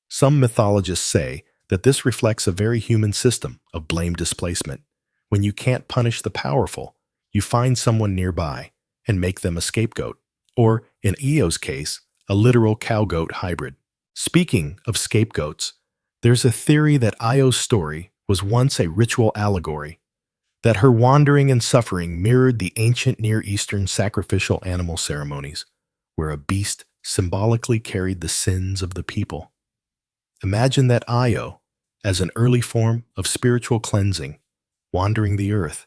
Some mythologists say that this reflects a very human system of blame displacement. When you can't punish the powerful, you find someone nearby and make them a scapegoat, or, in Eo's case, a literal cow-goat hybrid. Speaking of scapegoats, there's a theory that Io's story was once a ritual allegory, that her wandering and suffering mirrored the ancient Near Eastern sacrificial animal ceremonies, where a beast symbolically carried the sins of the people. Imagine that Io, as an early form of spiritual cleansing, wandering the earth,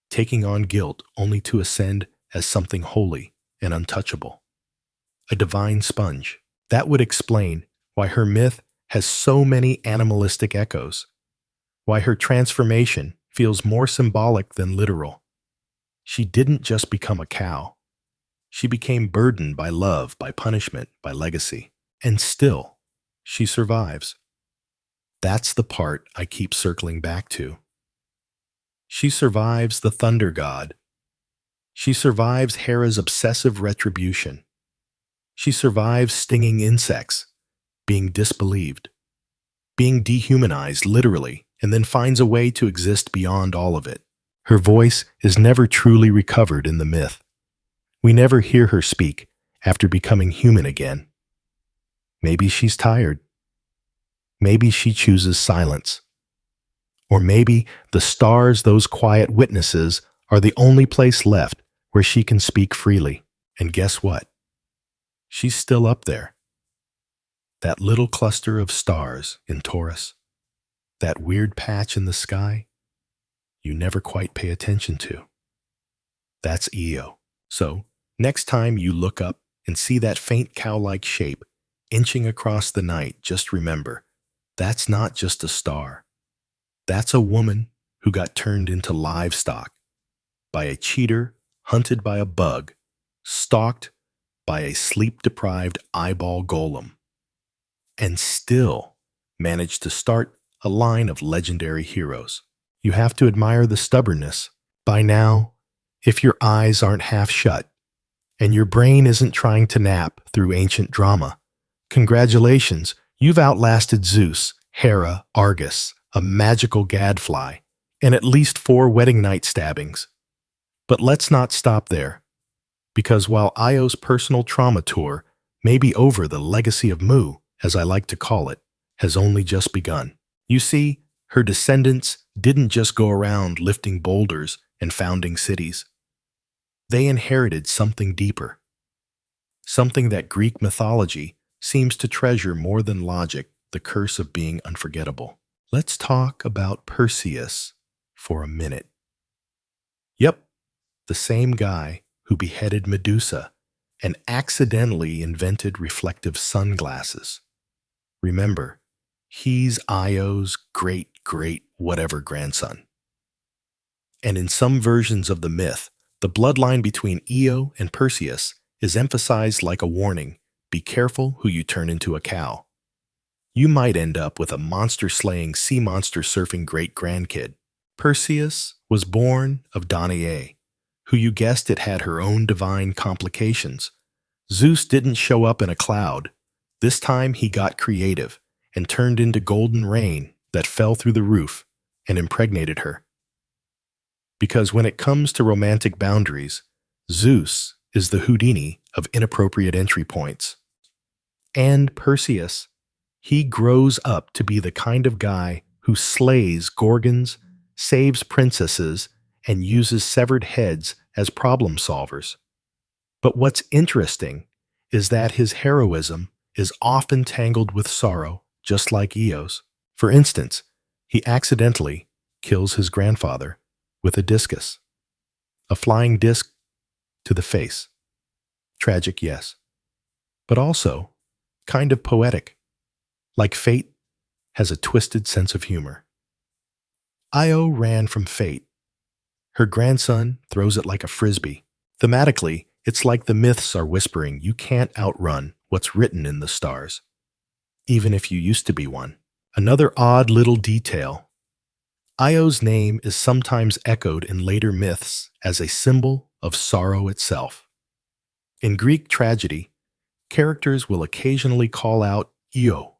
taking on guilt only to ascend as something holy and untouchable. A divine sponge. That would explain why her myth has so many animalistic echoes, why her transformation feels more symbolic than literal. She didn't just become a cow. She became burdened by love, by punishment, by legacy. And still, she survives. That's the part I keep circling back to. She survives the thunder god. She survives Hera's obsessive retribution. She survives stinging insects, being disbelieved, being dehumanized literally, and then finds a way to exist beyond all of it. Her voice is never truly recovered in the myth. We never hear her speak after becoming human again. Maybe she's tired. Maybe she chooses silence. Or maybe the stars, those quiet witnesses, are the only place left where she can speak freely. And guess what? She's still up there. That little cluster of stars in Taurus, that weird patch in the sky, you never quite pay attention to. That's Io. So, next time you look up and see that faint cow-like shape inching across the night, just remember, that's not just a star. That's a woman who got turned into livestock by a cheater, hunted by a bug, stalked by a sleep-deprived eyeball golem, and still managed to start a line of legendary heroes. You have to admire the stubbornness. By now, if your eyes aren't half shut and your brain isn't trying to nap through ancient drama, congratulations, you've outlasted Zeus, Hera, Argos, a magical gadfly, and at least 4 wedding night stabbings. But let's not stop there, because while Io's personal trauma tour may be over, the legacy of Mu, as I like to call it, has only just begun. You see, her descendants didn't just go around lifting boulders and founding cities. They inherited something deeper, something that Greek mythology seems to treasure more than logic, the curse of being unforgettable. Let's talk about Perseus for a minute. Yep, the same guy who beheaded Medusa and accidentally invented reflective sunglasses. Remember, he's Io's great-great-whatever grandson. And in some versions of the myth, the bloodline between Io and Perseus is emphasized like a warning: be careful who you turn into a cow. You might end up with a monster-slaying, sea monster-surfing great-grandkid. Perseus was born of Danae, who, you guessed it, had her own divine complications. Zeus didn't show up in a cloud. This time he got creative and turned into golden rain that fell through the roof and impregnated her. Because when it comes to romantic boundaries, Zeus is the Houdini of inappropriate entry points. And Perseus, he grows up to be the kind of guy who slays gorgons, saves princesses, and uses severed heads as problem solvers. But what's interesting is that his heroism is often tangled with sorrow, just like Eo's. For instance, he accidentally kills his grandfather with a discus, a flying disc to the face. Tragic, yes, but also kind of poetic. Like fate has a twisted sense of humor. Io ran from fate. Her grandson throws it like a frisbee. Thematically, it's like the myths are whispering you can't outrun what's written in the stars, even if you used to be one. Another odd little detail: Io's name is sometimes echoed in later myths as a symbol of sorrow itself. In Greek tragedy, characters will occasionally call out Io,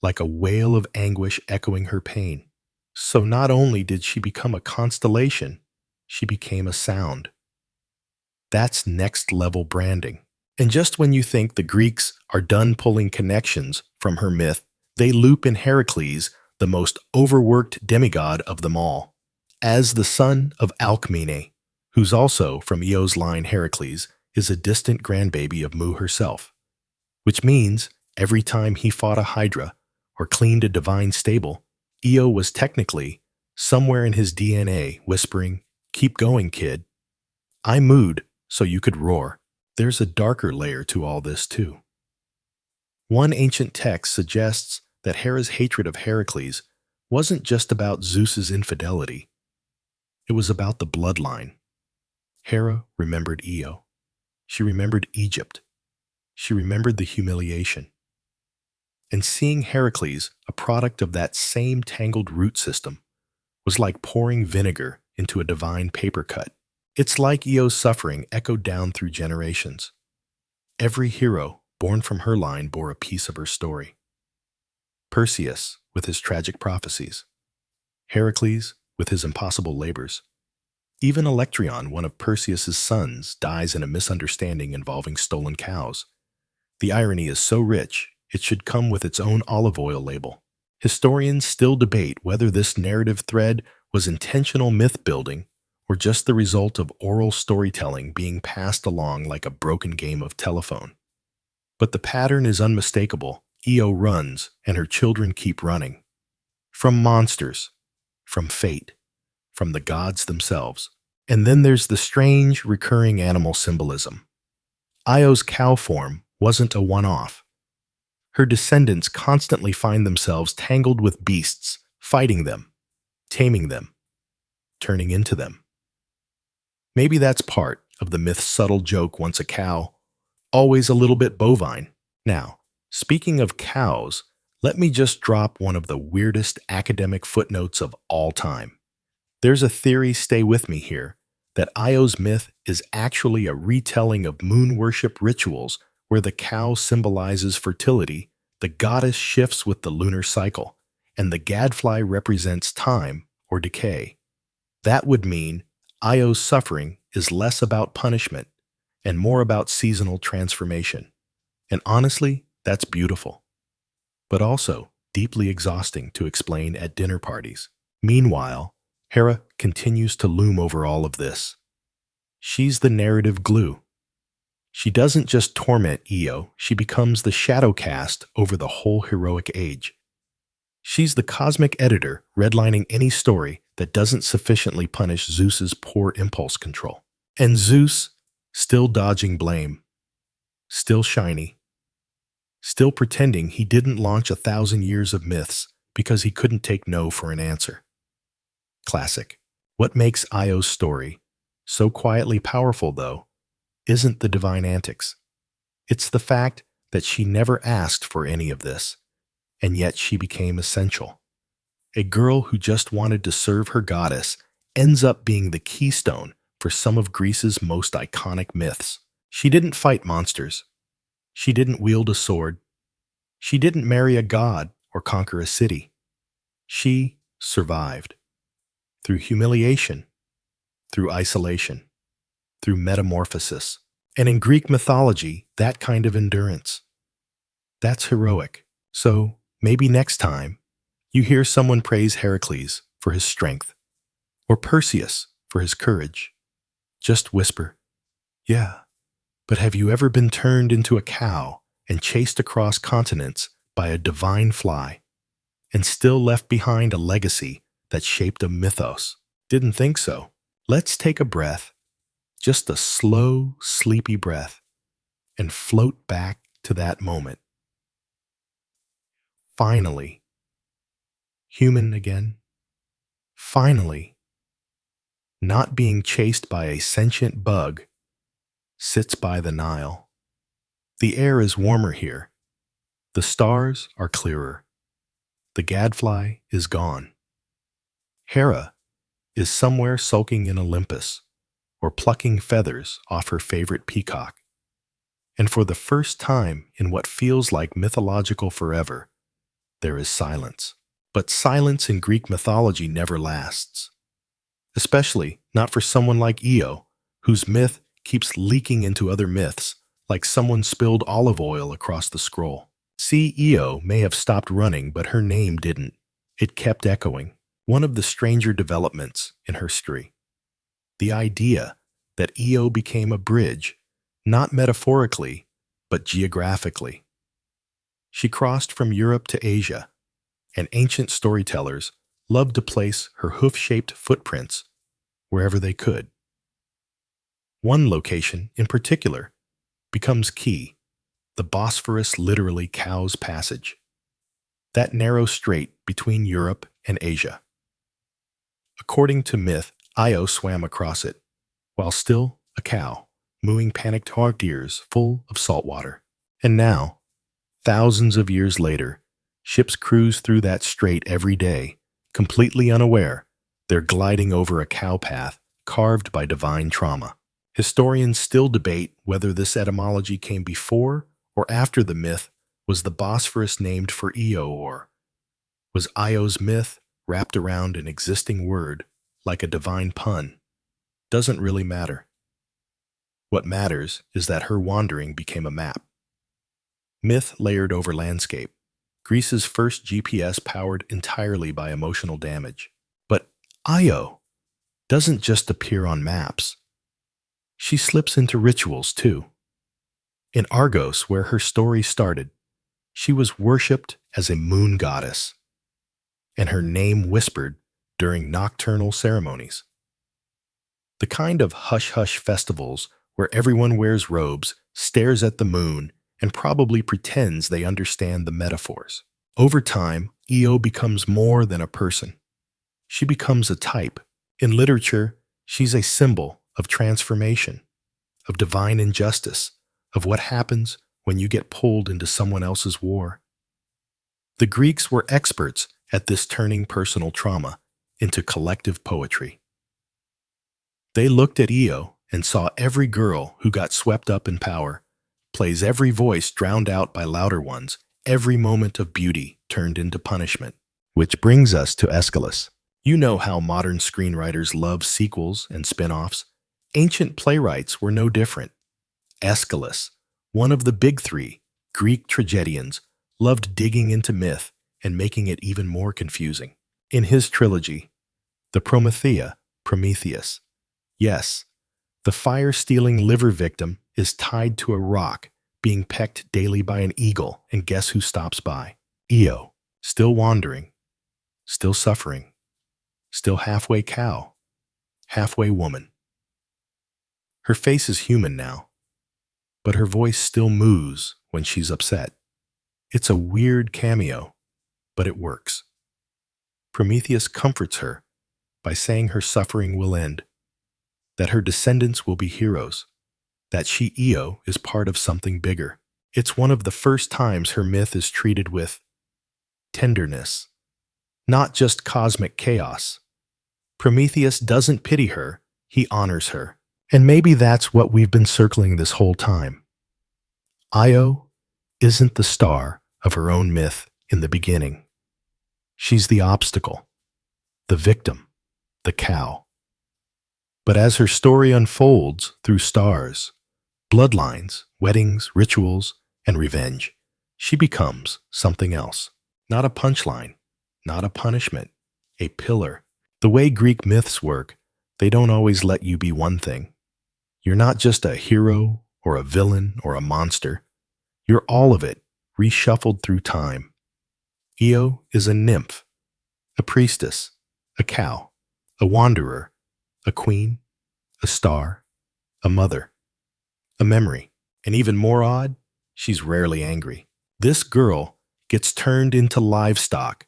like a wail of anguish echoing her pain. So not only did she become a constellation, she became a sound. That's next-level branding. And just when you think the Greeks are done pulling connections from her myth, they loop in Heracles, the most overworked demigod of them all. As the son of Alcmene, who's also from Eo's line, Heracles is a distant grandbaby of Mu herself, which means every time he fought a hydra or cleaned a divine stable, Io was technically somewhere in his DNA whispering, "Keep going, kid. I mooed so you could roar." There's a darker layer to all this, too. One ancient text suggests that Hera's hatred of Heracles wasn't just about Zeus's infidelity. It was about the bloodline. Hera remembered Io. She remembered Egypt. She remembered the humiliation. And seeing Heracles, a product of that same tangled root system, was like pouring vinegar into a divine paper cut. It's like Io's suffering echoed down through generations. Every hero born from her line bore a piece of her story. Perseus with his tragic prophecies, Heracles with his impossible labors. Even Electron, one of Perseus's sons, dies in a misunderstanding involving stolen cows. The irony is so rich, it should come with its own olive oil label. Historians still debate whether this narrative thread was intentional myth-building or just the result of oral storytelling being passed along like a broken game of telephone. But the pattern is unmistakable. Io runs, and her children keep running. From monsters, from fate, from the gods themselves. And then there's the strange, recurring animal symbolism. Io's cow form wasn't a one-off. Her descendants constantly find themselves tangled with beasts, fighting them, taming them, turning into them. Maybe that's part of the myth's subtle joke: once a cow, always a little bit bovine. Now, speaking of cows, let me just drop one of the weirdest academic footnotes of all time. There's a theory, stay with me here, that Io's myth is actually a retelling of moon worship rituals where the cow symbolizes fertility, the goddess shifts with the lunar cycle, and the gadfly represents time or decay. That would mean Io's suffering is less about punishment and more about seasonal transformation. And honestly, that's beautiful, but also deeply exhausting to explain at dinner parties. Meanwhile, Hera continues to loom over all of this. She's the narrative glue. She doesn't just torment Io, she becomes the shadow cast over the whole heroic age. She's the cosmic editor redlining any story that doesn't sufficiently punish Zeus's poor impulse control. And Zeus, still dodging blame, still shiny, still pretending he didn't launch 1,000 years of myths because he couldn't take no for an answer. Classic. What makes Io's story so quietly powerful, though, isn't the divine antics. It's the fact that she never asked for any of this, and yet she became essential. A girl who just wanted to serve her goddess ends up being the keystone for some of Greece's most iconic myths. She didn't fight monsters. She didn't wield a sword. She didn't marry a god or conquer a city. She survived through humiliation, through isolation, through metamorphosis. And in Greek mythology, that kind of endurance, that's heroic. So maybe next time you hear someone praise Heracles for his strength or Perseus for his courage, just whisper, "Yeah, but have you ever been turned into a cow and chased across continents by a divine fly and still left behind a legacy that shaped a mythos?" Didn't think so. Let's take a breath, just a slow, sleepy breath, and float back to that moment. Finally, human again. Finally, not being chased by a sentient bug, sits by the Nile. The air is warmer here. The stars are clearer. The gadfly is gone. Hera is somewhere sulking in Olympus or plucking feathers off her favorite peacock. And for the first time in what feels like mythological forever, there is silence. But silence in Greek mythology never lasts. Especially not for someone like Io, whose myth keeps leaking into other myths, like someone spilled olive oil across the scroll. See, Io may have stopped running, but her name didn't. It kept echoing. One of the stranger developments in her story. The idea that Io became a bridge, not metaphorically, but geographically. She crossed from Europe to Asia, and ancient storytellers loved to place her hoof-shaped footprints wherever they could. One location, in particular, becomes key: the Bosphorus, literally Cow's Passage, that narrow strait between Europe and Asia. According to myth, Io swam across it, while still a cow, mooing panicked hog ears full of salt water. And now, thousands of years later, ships cruise through that strait every day, completely unaware they're gliding over a cow path carved by divine trauma. Historians still debate whether this etymology came before or after the myth was the Bosphorus named for Io, or was Io's myth wrapped around an existing word like a divine pun. Doesn't really matter. What matters is that her wandering became a map. Myth layered over landscape. Greece's first GPS powered entirely by emotional damage. But Io doesn't just appear on maps. She slips into rituals too. In Argos, where her story started, she was worshipped as a moon goddess, and her name whispered during nocturnal ceremonies. The kind of hush-hush festivals where everyone wears robes, stares at the moon, and probably pretends they understand the metaphors. Over time, Io becomes more than a person. She becomes a type. In literature, she's a symbol of transformation, of divine injustice, of what happens when you get pulled into someone else's war. The Greeks were experts at this, turning personal trauma into collective poetry. They looked at Io and saw every girl who got swept up in power, plays every voice drowned out by louder ones, every moment of beauty turned into punishment. Which brings us to Aeschylus. You know how modern screenwriters love sequels and spin-offs. Ancient playwrights were no different. Aeschylus, one of the big three Greek tragedians, loved digging into myth and making it even more confusing. In his trilogy, the Prometheus, yes, the fire-stealing liver victim is tied to a rock, being pecked daily by an eagle, and guess who stops by? Io, still wandering, still suffering, still halfway cow, halfway woman. Her face is human now, but her voice still moos when she's upset. It's a weird cameo, but it works. Prometheus comforts her by saying her suffering will end, that her descendants will be heroes, that she, Io, is part of something bigger. It's one of the first times her myth is treated with tenderness, not just cosmic chaos. Prometheus doesn't pity her, he honors her. And maybe that's what we've been circling this whole time. Io isn't the star of her own myth in the beginning. She's the obstacle, the victim, the cow. But as her story unfolds through stars, bloodlines, weddings, rituals, and revenge, she becomes something else. Not a punchline, not a punishment, a pillar. The way Greek myths work, they don't always let you be one thing. You're not just a hero or a villain or a monster. You're all of it, reshuffled through time. Io is a nymph, a priestess, a cow, a wanderer, a queen, a star, a mother, a memory. And even more odd, she's rarely angry. This girl gets turned into livestock,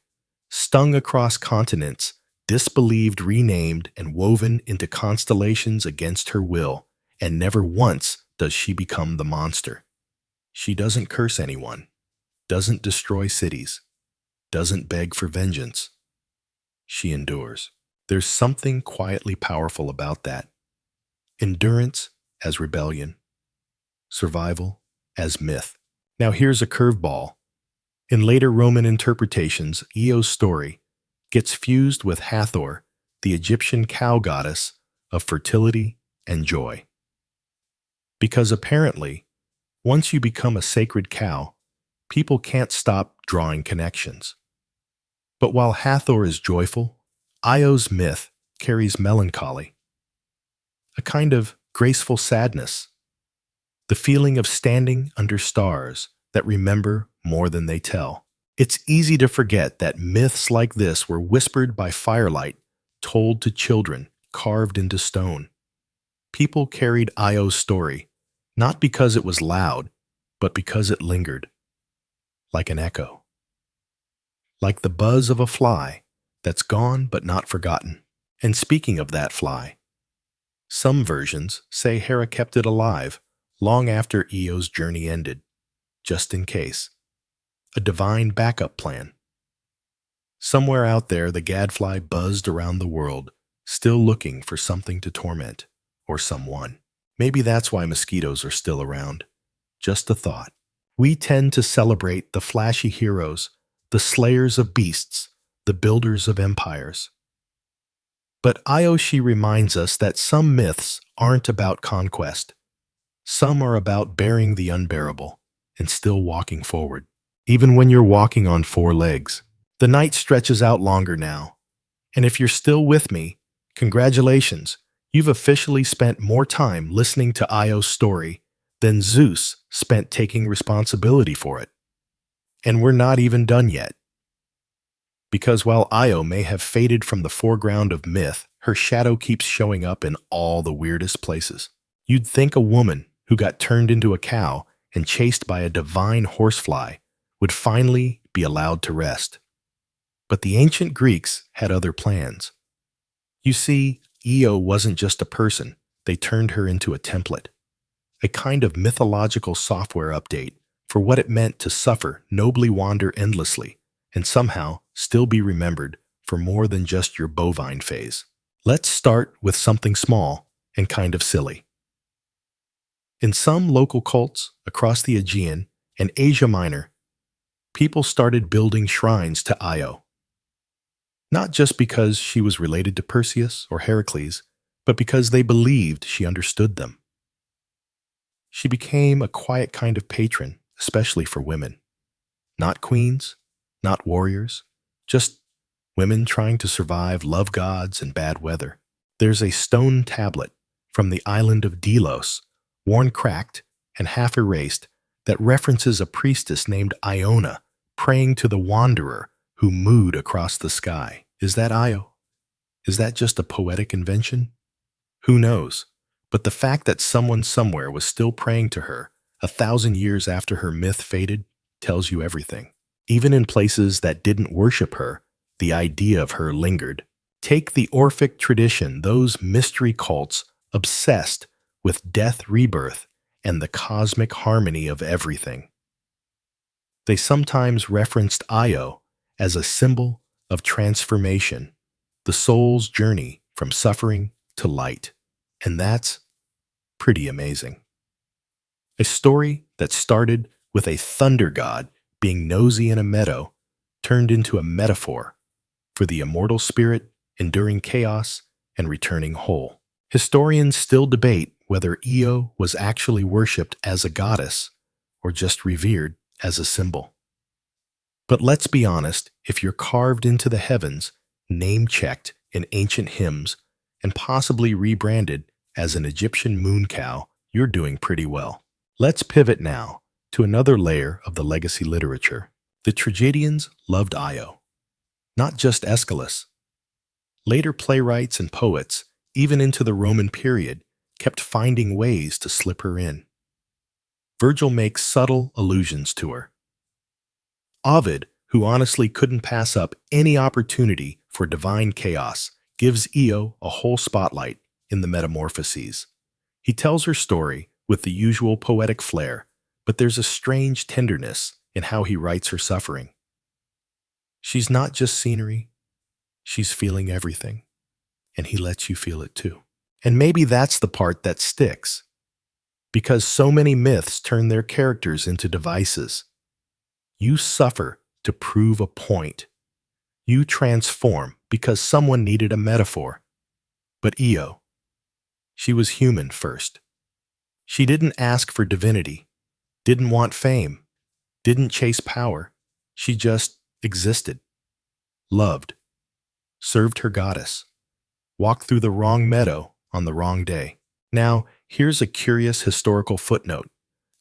stung across continents, disbelieved, renamed, and woven into constellations against her will, and never once does she become the monster. She doesn't curse anyone, doesn't destroy cities, doesn't beg for vengeance. She endures. There's something quietly powerful about that. Endurance as rebellion, survival as myth. Now here's a curveball. In later Roman interpretations, Io's story gets fused with Hathor, the Egyptian cow goddess of fertility and joy. Because apparently, once you become a sacred cow, people can't stop drawing connections. But while Hathor is joyful, Io's myth carries melancholy, a kind of graceful sadness, the feeling of standing under stars that remember more than they tell. It's easy to forget that myths like this were whispered by firelight, told to children, carved into stone. People carried Io's story, not because it was loud, but because it lingered, like an echo. Like the buzz of a fly that's gone but not forgotten. And speaking of that fly, some versions say Hera kept it alive long after Io's journey ended, just in case. A divine backup plan. Somewhere out there, the gadfly buzzed around the world, still looking for something to torment, or someone. Maybe that's why mosquitoes are still around. Just a thought. We tend to celebrate the flashy heroes, the slayers of beasts, the builders of empires. But Ioshi reminds us that some myths aren't about conquest. Some are about bearing the unbearable and still walking forward. Even when you're walking on four legs. The night stretches out longer now. And if you're still with me, congratulations, you've officially spent more time listening to Io's story than Zeus spent taking responsibility for it. And we're not even done yet. Because while Io may have faded from the foreground of myth, her shadow keeps showing up in all the weirdest places. You'd think a woman who got turned into a cow and chased by a divine horsefly would finally be allowed to rest. But the ancient Greeks had other plans. You see, Io wasn't just a person, they turned her into a template, a kind of mythological software update for what it meant to suffer, nobly wander endlessly, and somehow still be remembered for more than just your bovine phase. Let's start with something small and kind of silly. In some local cults across the Aegean and Asia Minor, people started building shrines to Io. Not just because she was related to Perseus or Heracles, but because they believed she understood them. She became a quiet kind of patron, especially for women. Not queens, not warriors, just women trying to survive love gods and bad weather. There's a stone tablet from the island of Delos, worn cracked and half erased, that references a priestess named Iona praying to the wanderer who mooed across the sky. Is that Io? Is that just a poetic invention? Who knows? But the fact that someone somewhere was still praying to her 1,000 years after her myth faded tells you everything. Even in places that didn't worship her, the idea of her lingered. Take the Orphic tradition, those mystery cults obsessed with death, rebirth, and the cosmic harmony of everything. They sometimes referenced Io as a symbol of transformation, the soul's journey from suffering to light. And that's pretty amazing. A story that started with a thunder god being nosy in a meadow turned into a metaphor for the immortal spirit enduring chaos and returning whole. Historians still debate whether Io was actually worshipped as a goddess or just revered as a symbol. But let's be honest, if you're carved into the heavens, name-checked in ancient hymns, and possibly rebranded as an Egyptian moon cow, you're doing pretty well. Let's pivot now to another layer of the legacy literature. The tragedians loved Io, not just Aeschylus. Later playwrights and poets, even into the Roman period, kept finding ways to slip her in. Virgil makes subtle allusions to her. Ovid, who honestly couldn't pass up any opportunity for divine chaos, gives Io a whole spotlight in the Metamorphoses. He tells her story with the usual poetic flair, but there's a strange tenderness in how he writes her suffering. She's not just scenery, she's feeling everything, and he lets you feel it too. And maybe that's the part that sticks, because so many myths turn their characters into devices. You suffer to prove a point. You transform because someone needed a metaphor. But Io, she was human first. She didn't ask for divinity, didn't want fame, didn't chase power. She just existed, loved, served her goddess, walked through the wrong meadow on the wrong day. Now, here's a curious historical footnote.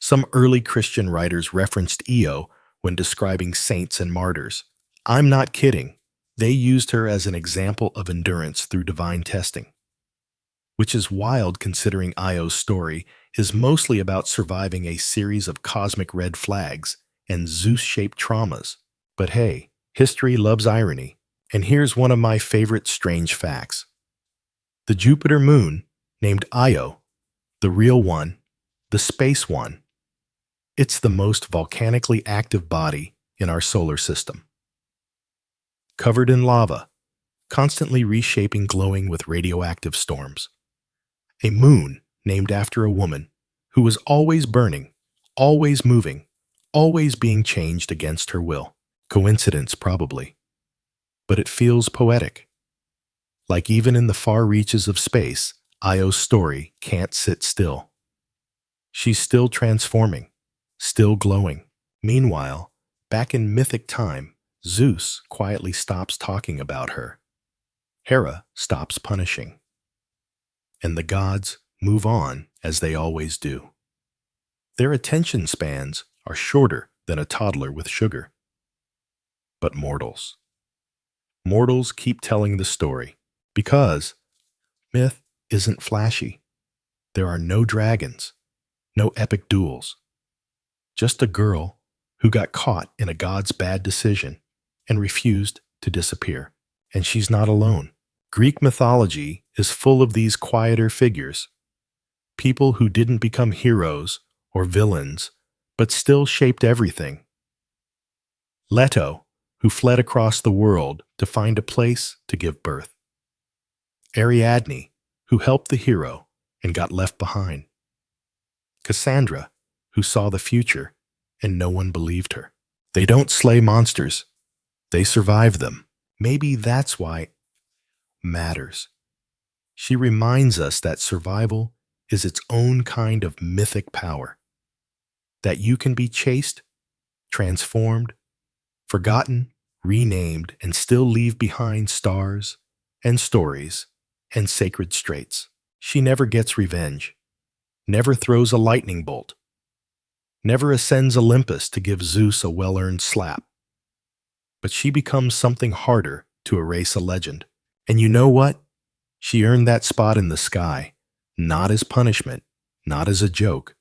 Some early Christian writers referenced Io when describing saints and martyrs. I'm not kidding. They used her as an example of endurance through divine testing, which is wild considering Io's story is mostly about surviving a series of cosmic red flags and Zeus-shaped traumas. But hey, history loves irony. And here's one of my favorite strange facts. The Jupiter moon, named Io, the real one, the space one, it's the most volcanically active body in our solar system. Covered in lava, constantly reshaping, glowing with radioactive storms. A moon named after a woman who was always burning, always moving, always being changed against her will. Coincidence, probably. But it feels poetic. Like even in the far reaches of space, Io's story can't sit still. She's still transforming, still glowing. Meanwhile, back in mythic time, Zeus quietly stops talking about her. Hera stops punishing. And the gods move on as they always do. Their attention spans are shorter than a toddler with sugar. But mortals keep telling the story because myth isn't flashy. There are no dragons, no epic duels. Just a girl who got caught in a god's bad decision and refused to disappear. And she's not alone. Greek mythology is full of these quieter figures, people who didn't become heroes or villains, but still shaped everything. Leto, who fled across the world to find a place to give birth. Ariadne, who helped the hero and got left behind. Cassandra, who saw the future and no one believed her. They don't slay monsters, they survive them. Maybe that's why it matters. She reminds us that survival is its own kind of mythic power. That you can be chased, transformed, forgotten, renamed, and still leave behind stars and stories and sacred straits. She never gets revenge, never throws a lightning bolt, never ascends Olympus to give Zeus a well-earned slap. But she becomes something harder to erase a legend. And you know what? She earned that spot in the sky, not as punishment, not as a joke,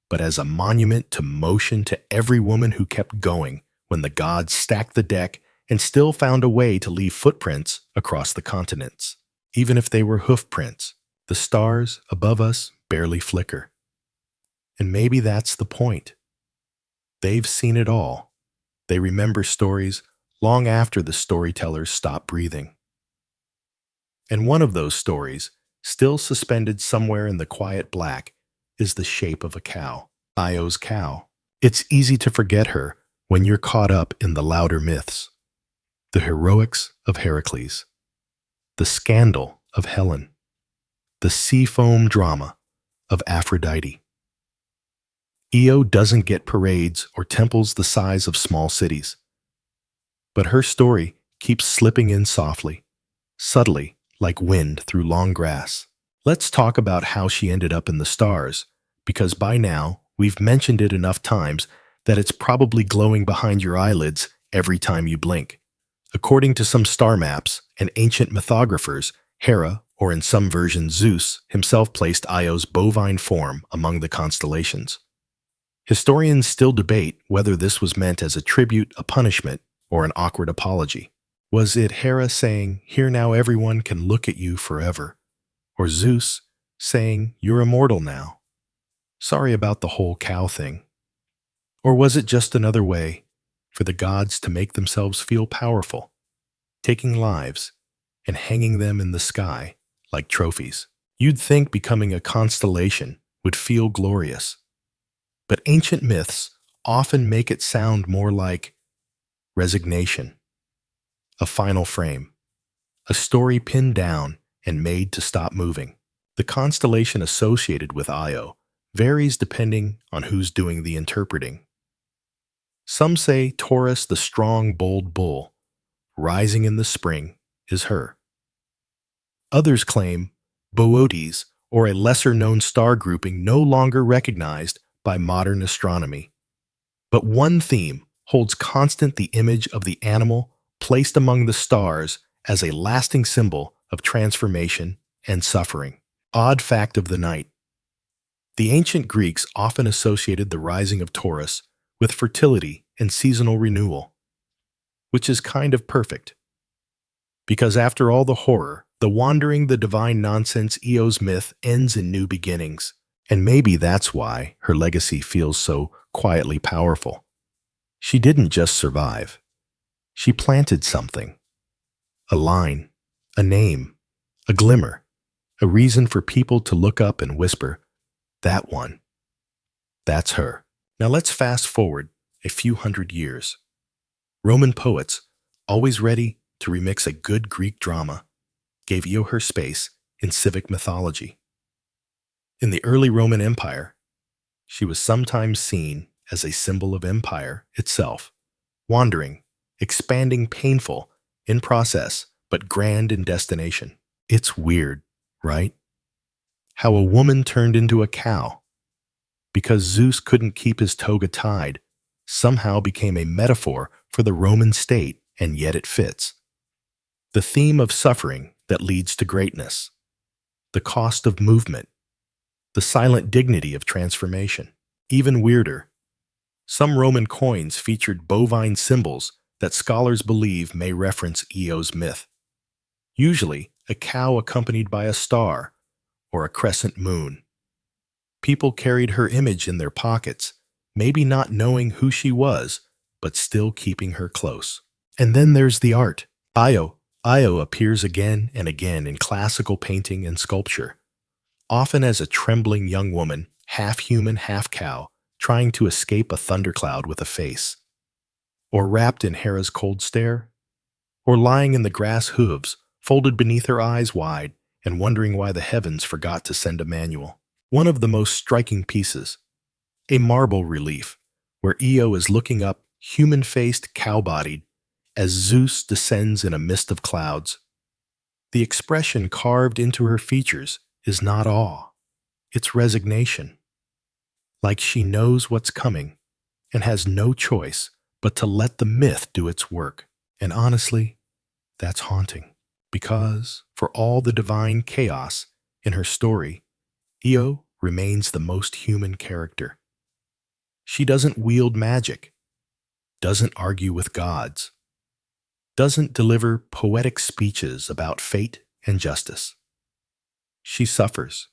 but as a monument to motion to every woman who kept going when the gods stacked the deck and still found a way to leave footprints across the continents. Even if they were hoof prints, the stars above us barely flicker. And maybe that's the point. They've seen it all. They remember stories long after the storytellers stop breathing. And one of those stories, still suspended somewhere in the quiet black, is the shape of a cow. Io's cow. It's easy to forget her when you're caught up in the louder myths. The heroics of Heracles. The scandal of Helen. The sea foam drama of Aphrodite. Io doesn't get parades or temples the size of small cities. But her story keeps slipping in softly, subtly, like wind through long grass. Let's talk about how she ended up in the stars, because by now we've mentioned it enough times that it's probably glowing behind your eyelids every time you blink. According to some star maps and ancient mythographers, Hera, or in some versions Zeus, himself placed Io's bovine form among the constellations. Historians still debate whether this was meant as a tribute, a punishment, or an awkward apology. Was it Hera saying, "Here now everyone can look at you forever," or Zeus saying, "You're immortal now. Sorry about the whole cow thing"? Or was it just another way for the gods to make themselves feel powerful, taking lives and hanging them in the sky like trophies? You'd think becoming a constellation would feel glorious, but ancient myths often make it sound more like resignation, a final frame, a story pinned down and made to stop moving. The constellation associated with Io varies depending on who's doing the interpreting. Some say Taurus, the strong, bold bull, rising in the spring, is her. Others claim Boötes, or a lesser-known star grouping no longer recognized by modern astronomy. But one theme holds constant: the image of the animal placed among the stars as a lasting symbol of transformation and suffering. Odd fact of the night. The ancient Greeks often associated the rising of Taurus with fertility and seasonal renewal, which is kind of perfect. Because after all the horror, the wandering, the divine nonsense, Io's myth ends in new beginnings. And maybe that's why her legacy feels so quietly powerful. She didn't just survive. She planted something. A line, a name, a glimmer, a reason for people to look up and whisper, "That one. That's her." Now let's fast forward a few hundred years. Roman poets, always ready to remix a good Greek drama, gave Io her space in civic mythology. In the early Roman Empire, she was sometimes seen as a symbol of empire itself, wandering, expanding, painful in process, but grand in destination. It's weird, right? How a woman turned into a cow, because Zeus couldn't keep his toga tied, somehow became a metaphor for the Roman state, and yet it fits. The theme of suffering that leads to greatness, the cost of movement, the silent dignity of transformation. Even weirder, some Roman coins featured bovine symbols that scholars believe may reference Io's myth. Usually, a cow accompanied by a star or a crescent moon. People carried her image in their pockets, maybe not knowing who she was, but still keeping her close. And then there's the art. Io appears again and again in classical painting and sculpture, often as a trembling young woman, half human, half cow, trying to escape a thundercloud with a face. Or wrapped in Hera's cold stare. Or lying in the grass hooves, folded beneath her eyes wide, and wondering why the heavens forgot to send a manual. One of the most striking pieces, a marble relief, where Io is looking up, human-faced, cow-bodied, as Zeus descends in a mist of clouds. The expression carved into her features is not awe, it's resignation. Like she knows what's coming and has no choice but to let the myth do its work. And honestly, that's haunting, because for all the divine chaos in her story, Io remains the most human character. She doesn't wield magic, doesn't argue with gods, doesn't deliver poetic speeches about fate and justice. She suffers.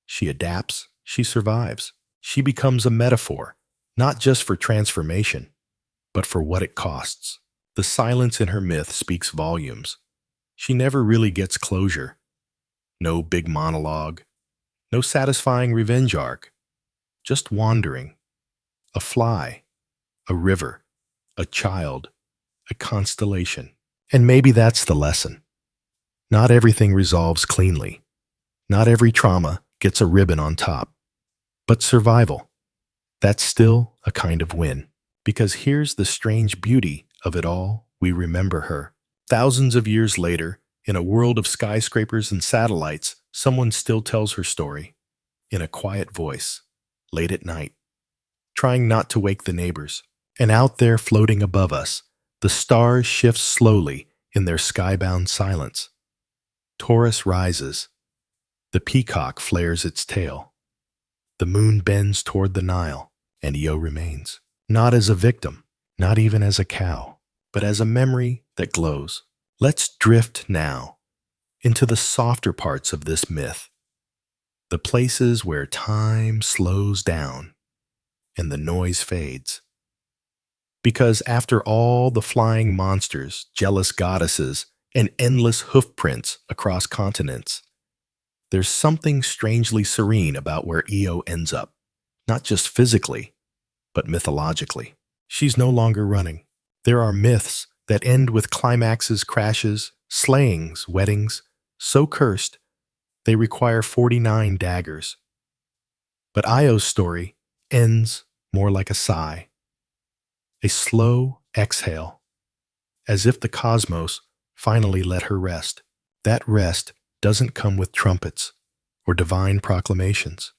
She adapts. She survives. She becomes a metaphor, not just for transformation, but for what it costs. The silence in her myth speaks volumes. She never really gets closure. No big monologue. No satisfying revenge arc. Just wandering. A fly. A river. A child. A constellation. And maybe that's the lesson. Not everything resolves cleanly. Not every trauma gets a ribbon on top. But survival, that's still a kind of win. Because here's the strange beauty of it all: we remember her. Thousands of years later, in a world of skyscrapers and satellites, someone still tells her story, in a quiet voice, late at night, trying not to wake the neighbors. And out there floating above us, the stars shift slowly in their skybound silence. Taurus rises. The peacock flares its tail. The moon bends toward the Nile, and Io remains. Not as a victim, not even as a cow, but as a memory that glows. Let's drift now into the softer parts of this myth, the places where time slows down and the noise fades. Because after all the flying monsters, jealous goddesses, and endless hoofprints across continents, there's something strangely serene about where Io ends up, not just physically, but mythologically. She's no longer running. There are myths that end with climaxes, crashes, slayings, weddings, so cursed they require 49 daggers. But Io's story ends more like a sigh, a slow exhale, as if the cosmos finally let her rest. That rest doesn't come with trumpets or divine proclamations.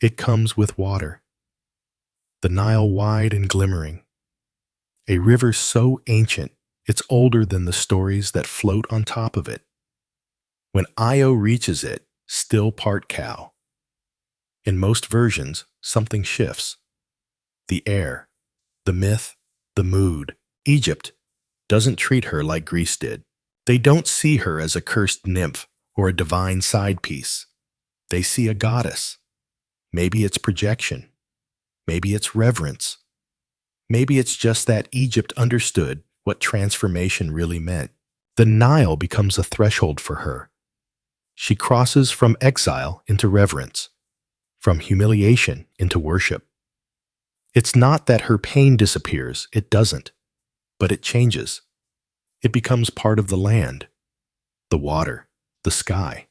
It comes with water, the Nile wide and glimmering, a river so ancient it's older than the stories that float on top of it. When Io reaches it, still part cow. In most versions, something shifts. The air, the myth, the mood. Egypt doesn't treat her like Greece did. They don't see her as a cursed nymph or a divine side piece. They see a goddess. Maybe it's projection. Maybe it's reverence. Maybe it's just that Egypt understood what transformation really meant. The Nile becomes a threshold for her. She crosses from exile into reverence, from humiliation into worship. It's not that her pain disappears, it doesn't, but it changes. It becomes part of the land, the water, the sky.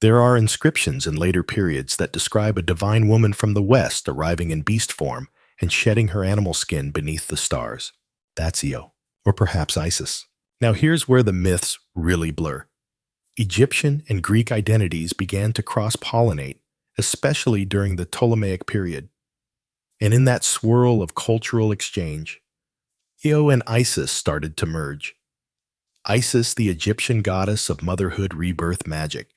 There are inscriptions in later periods that describe a divine woman from the west arriving in beast form and shedding her animal skin beneath the stars. That's Io, or perhaps Isis. Now here's where the myths really blur. Egyptian and Greek identities began to cross-pollinate, especially during the Ptolemaic period. And in that swirl of cultural exchange, Io and Isis started to merge. Isis, the Egyptian goddess of motherhood, rebirth, magic.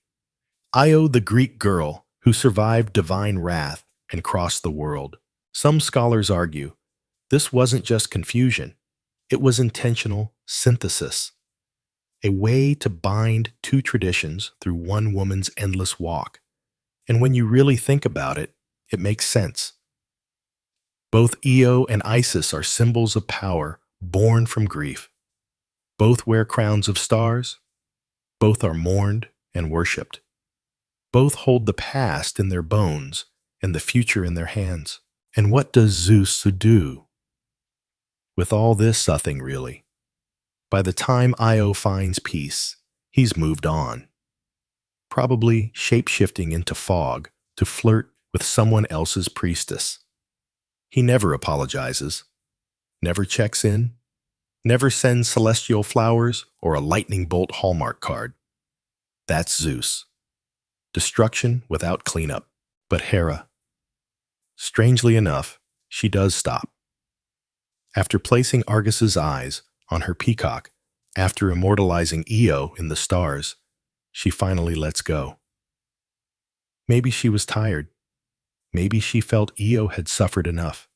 Io, the Greek girl who survived divine wrath and crossed the world. Some scholars argue this wasn't just confusion, it was intentional synthesis, a way to bind two traditions through one woman's endless walk. And when you really think about it, it makes sense. Both Io and Isis are symbols of power born from grief. Both wear crowns of stars. Both are mourned and worshipped. Both hold the past in their bones and the future in their hands. And what does Zeus do? With all this nothing really. By the time Io finds peace, he's moved on. Probably shape-shifting into fog to flirt with someone else's priestess. He never apologizes, never checks in, never sends celestial flowers or a lightning bolt Hallmark card. That's Zeus. Destruction without cleanup. But Hera, strangely enough, she does stop. After placing Argos's eyes on her peacock, after immortalizing Io in the stars, she finally lets go. Maybe she was tired. Maybe she felt Io had suffered enough.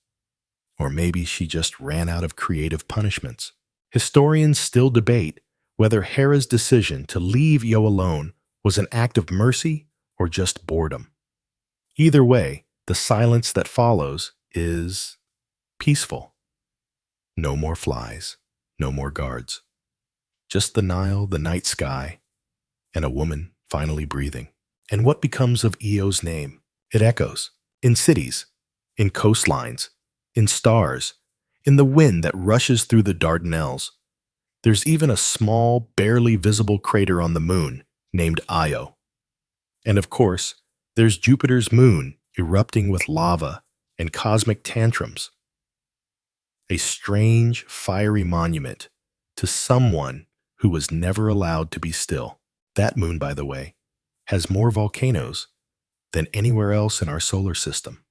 Or maybe she just ran out of creative punishments. Historians still debate whether Hera's decision to leave Io alone was an act of mercy or just boredom. Either way, the silence that follows is peaceful. No more flies, no more guards. Just the Nile, the night sky, and a woman finally breathing. And what becomes of Io's name? It echoes in cities, in coastlines, in stars, in the wind that rushes through the Dardanelles. There's even a small, barely visible crater on the moon named Io. And of course, there's Jupiter's moon erupting with lava and cosmic tantrums. A strange, fiery monument to someone who was never allowed to be still. That moon, by the way, has more volcanoes than anywhere else in our solar system.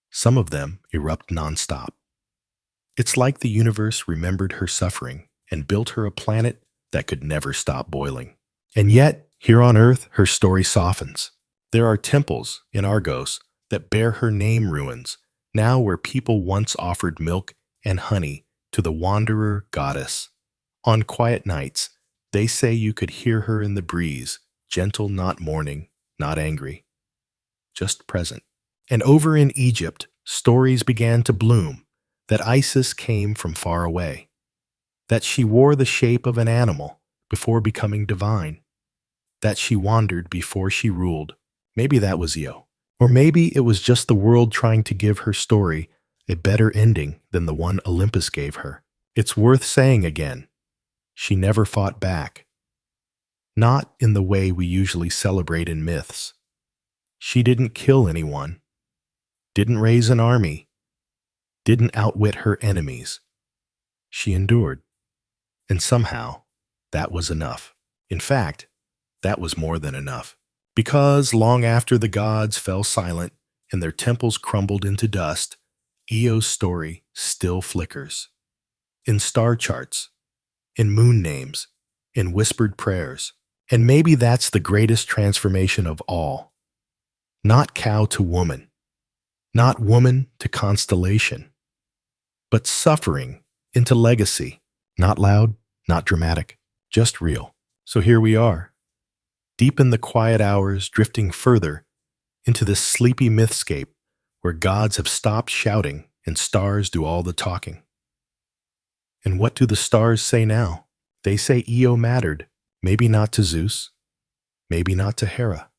Some of them erupt nonstop. It's like the universe remembered her suffering and built her a planet that could never stop boiling. And yet, here on Earth, her story softens. There are temples in Argos that bear her name ruins, now where people once offered milk and honey to the wanderer goddess. On quiet nights, they say you could hear her in the breeze, gentle, not mourning, not angry, just present. And over in Egypt, stories began to bloom that Isis came from far away, that she wore the shape of an animal before becoming divine, that she wandered before she ruled. Maybe that was Io. Or maybe it was just the world trying to give her story a better ending than the one Olympus gave her. It's worth saying again, she never fought back. Not in the way we usually celebrate in myths. She didn't kill anyone, didn't raise an army, didn't outwit her enemies. She endured. And somehow, that was enough. In fact, that was more than enough. Because long after the gods fell silent and their temples crumbled into dust, Io's story still flickers. In star charts, in moon names, in whispered prayers. And maybe that's the greatest transformation of all. Not cow to woman, not woman to constellation, but suffering into legacy. Not loud, not dramatic, just real. So here we are, deep in the quiet hours, drifting further into this sleepy mythscape where gods have stopped shouting and stars do all the talking. And what do the stars say now? They say Io mattered, maybe not to Zeus, maybe not to Hera,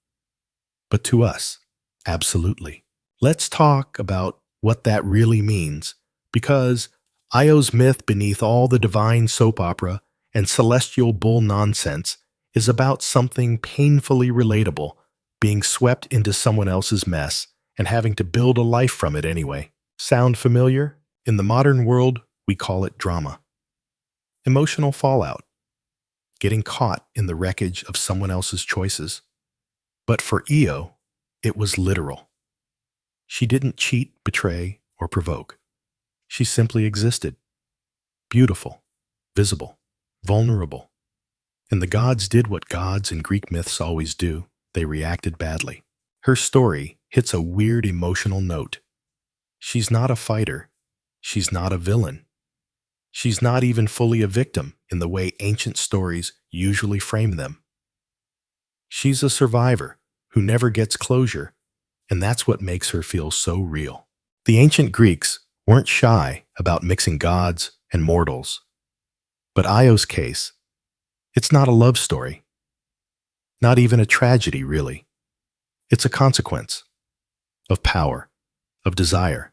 but to us, absolutely. Let's talk about what that really means, because Io's myth beneath all the divine soap opera and celestial bull nonsense is about something painfully relatable, being swept into someone else's mess and having to build a life from it anyway. Sound familiar? In the modern world, we call it drama. Emotional fallout. Getting caught in the wreckage of someone else's choices. But for Io, it was literal. She didn't cheat, betray, or provoke. She simply existed. Beautiful, visible, vulnerable. And the gods did what gods in Greek myths always do. They reacted badly. Her story hits a weird emotional note. She's not a fighter. She's not a villain. She's not even fully a victim in the way ancient stories usually frame them. She's a survivor who never gets closure, and that's what makes her feel so real. The ancient Greeks weren't shy about mixing gods and mortals. But Io's case, it's not a love story. Not even a tragedy, really. It's a consequence of power, of desire,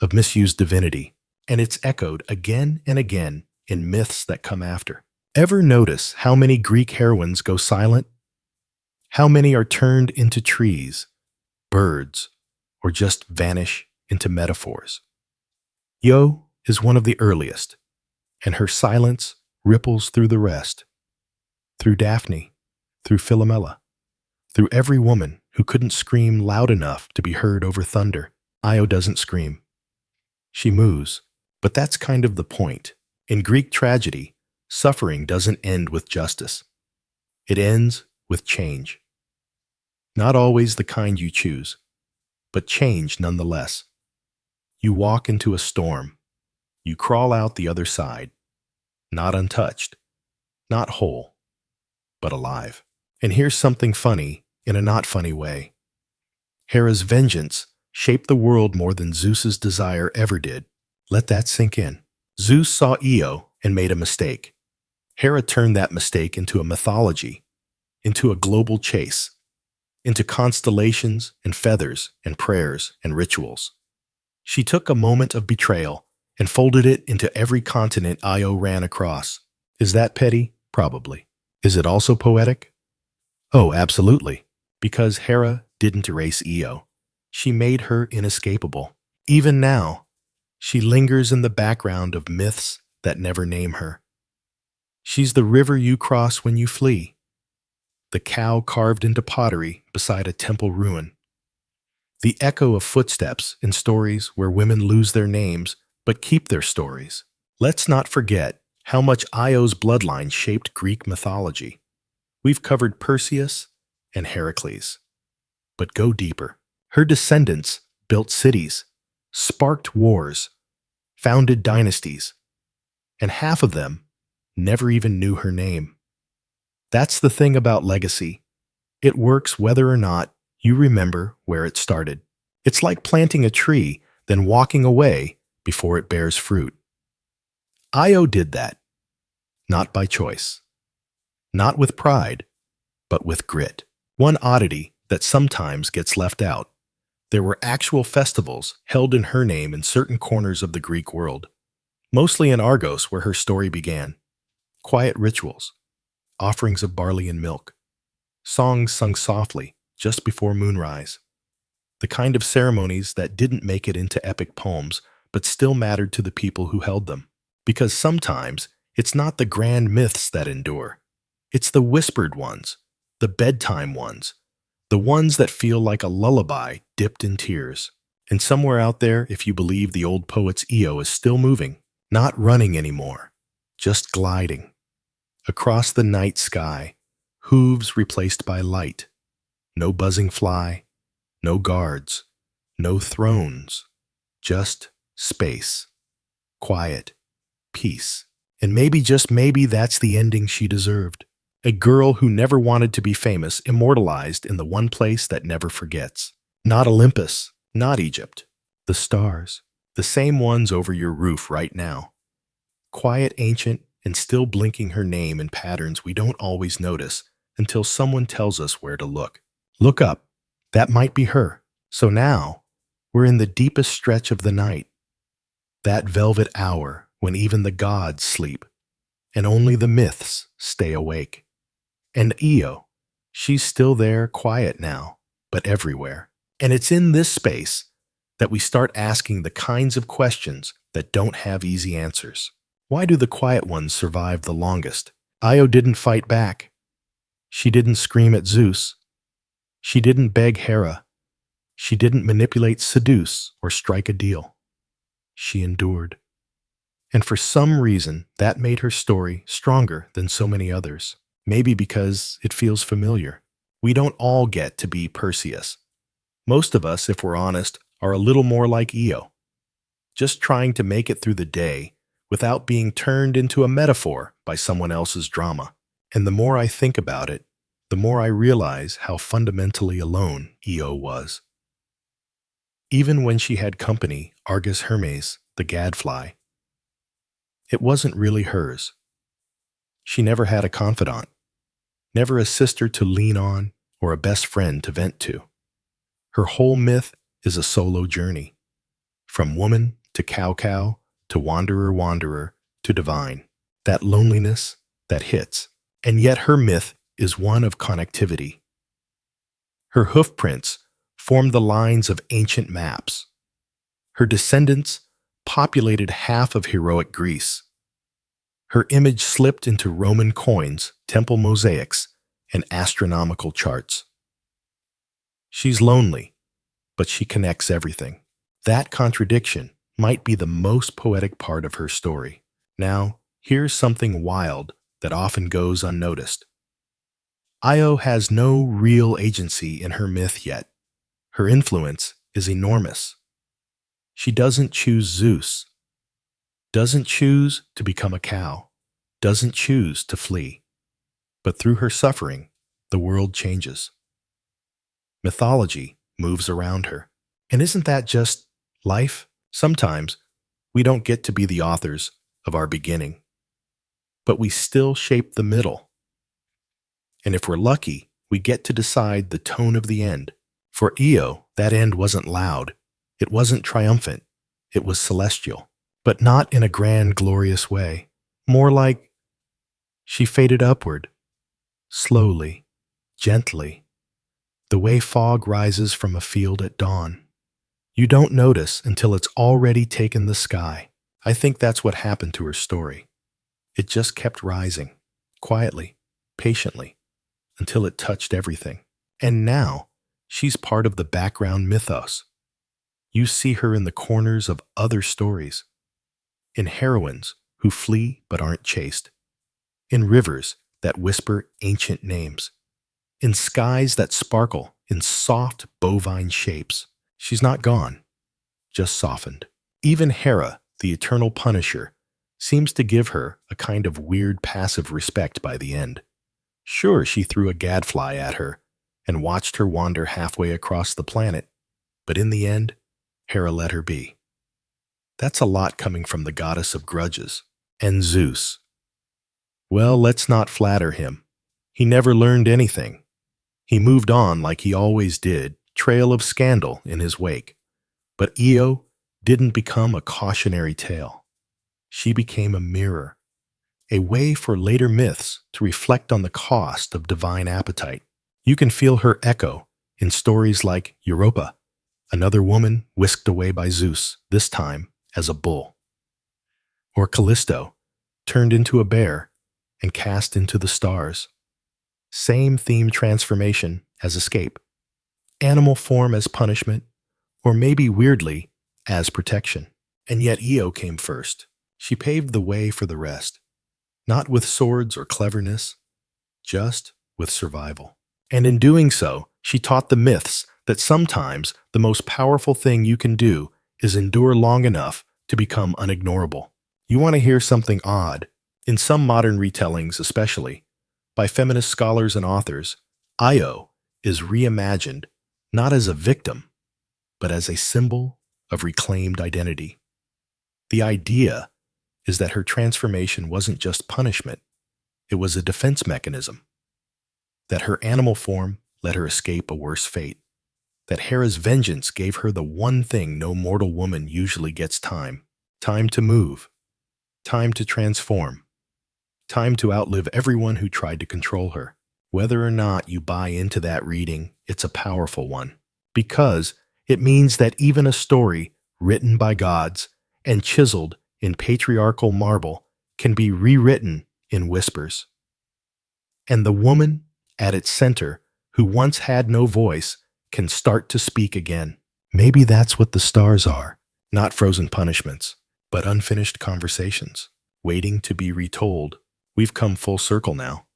of misused divinity, and it's echoed again and again in myths that come after. Ever notice how many Greek heroines go silent? How many are turned into trees, birds, or just vanish into metaphors? Io is one of the earliest, and her silence ripples through the rest. Through Daphne, through Philomela, through every woman who couldn't scream loud enough to be heard over thunder. Io doesn't scream. She moves, but that's kind of the point. In Greek tragedy, suffering doesn't end with justice. It ends with change. Not always the kind you choose, but change nonetheless. You walk into a storm. You crawl out the other side. not untouched, not whole, but alive. And here's something funny in a not funny way. Hera's vengeance shaped the world more than Zeus's desire ever did. Let that sink in. Zeus saw Io and made a mistake. Hera turned that mistake into a mythology, into a global chase, into constellations and feathers and prayers and rituals. She took a moment of betrayal and folded it into every continent Io ran across. Is that petty? Probably. Is it also poetic? Oh, absolutely. Because Hera didn't erase Io. She made her inescapable. Even now, she lingers in the background of myths that never name her. She's the river you cross when you flee, the cow carved into pottery beside a temple ruin, the echo of footsteps in stories where women lose their names but keep their stories. Let's not forget how much Io's bloodline shaped Greek mythology. We've covered Perseus and Heracles. But go deeper. Her descendants built cities, sparked wars, founded dynasties, and half of them never even knew her name. That's the thing about legacy. It works whether or not you remember where it started. It's like planting a tree, then walking away before it bears fruit. Io did that, not by choice, not with pride, but with grit. One oddity that sometimes gets left out. There were actual festivals held in her name in certain corners of the Greek world, mostly in Argos where her story began. Quiet rituals, offerings of barley and milk, songs sung softly just before moonrise. The kind of ceremonies that didn't make it into epic poems, but still mattered to the people who held them. Because sometimes it's not the grand myths that endure. It's the whispered ones, the bedtime ones, the ones that feel like a lullaby dipped in tears. And somewhere out there, if you believe the old poet's Io is still moving, not running anymore, just gliding. Across the night sky, hooves replaced by light. No buzzing fly, no guards, no thrones, just space, quiet, peace. And maybe, just maybe, that's the ending she deserved. A girl who never wanted to be famous, immortalized in the one place that never forgets. Not Olympus, not Egypt. The stars, the same ones over your roof right now. Quiet, ancient, and still blinking her name in patterns we don't always notice until someone tells us where to look. Look up. That might be her. So now, we're in the deepest stretch of the night. That velvet hour when even the gods sleep, and only the myths stay awake. And Io, she's still there, quiet now, but everywhere. And it's in this space that we start asking the kinds of questions that don't have easy answers. Why do the quiet ones survive the longest? Io didn't fight back. She didn't scream at Zeus. She didn't beg Hera. She didn't manipulate, seduce, or strike a deal. She endured. And for some reason, that made her story stronger than so many others. Maybe because it feels familiar. We don't all get to be Perseus. Most of us, if we're honest, are a little more like Io, just trying to make it through the day without being turned into a metaphor by someone else's drama. And the more I think about it, the more I realize how fundamentally alone Io was. Even when she had company, Argus Hermes, the gadfly, it wasn't really hers. She never had a confidant, never a sister to lean on or a best friend to vent to. Her whole myth is a solo journey, from woman to cow to wanderer to divine. That loneliness that hits, and yet her myth is one of connectivity. Her hoofprints formed the lines of ancient maps. Her descendants populated half of heroic Greece. Her image slipped into Roman coins, temple mosaics, and astronomical charts. She's lonely, but she connects everything. That contradiction might be the most poetic part of her story. Now, here's something wild that often goes unnoticed. Io has no real agency in her myth yet. Her influence is enormous. She doesn't choose Zeus, doesn't choose to become a cow, doesn't choose to flee, but through her suffering, the world changes. Mythology moves around her. And isn't that just life? Sometimes we don't get to be the authors of our beginning, but we still shape the middle. And if we're lucky, we get to decide the tone of the end. For Io, that end wasn't loud. It wasn't triumphant. It was celestial, but not in a grand, glorious way. More like she faded upward, slowly, gently, the way fog rises from a field at dawn. You don't notice until it's already taken the sky. I think that's what happened to her story. It just kept rising, quietly, patiently, until it touched everything. And now, she's part of the background mythos. You see her in the corners of other stories, in heroines who flee but aren't chased, in rivers that whisper ancient names, in skies that sparkle in soft bovine shapes. She's not gone, just softened. Even Hera, the eternal punisher, seems to give her a kind of weird passive respect by the end. Sure, she threw a gadfly at her and watched her wander halfway across the planet, but in the end, Hera let her be. That's a lot coming from the goddess of grudges. And Zeus. Well, let's not flatter him. He never learned anything. He moved on like he always did, trail of scandal in his wake. But Io didn't become a cautionary tale. She became a mirror, a way for later myths to reflect on the cost of divine appetite. You can feel her echo in stories like Europa, another woman whisked away by Zeus, this time as a bull. Or Callisto, turned into a bear and cast into the stars. Same theme transformation as escape. Animal form as punishment, or maybe weirdly, as protection. And yet Io came first. She paved the way for the rest, not with swords or cleverness, just with survival. And in doing so, she taught the myths that sometimes the most powerful thing you can do is endure long enough to become unignorable. You want to hear something odd? In some modern retellings especially, by feminist scholars and authors, Io is reimagined not as a victim, but as a symbol of reclaimed identity. The idea is that her transformation wasn't just punishment, it was a defense mechanism. That her animal form let her escape a worse fate. That Hera's vengeance gave her the one thing no mortal woman usually gets: time. Time to move. Time to transform. Time to outlive everyone who tried to control her. Whether or not you buy into that reading, it's a powerful one. Because it means that even a story written by gods and chiseled in patriarchal marble can be rewritten in whispers. And the woman at its center, who once had no voice, can start to speak again. Maybe that's what the stars are, not frozen punishments, but unfinished conversations, waiting to be retold. We've come full circle now.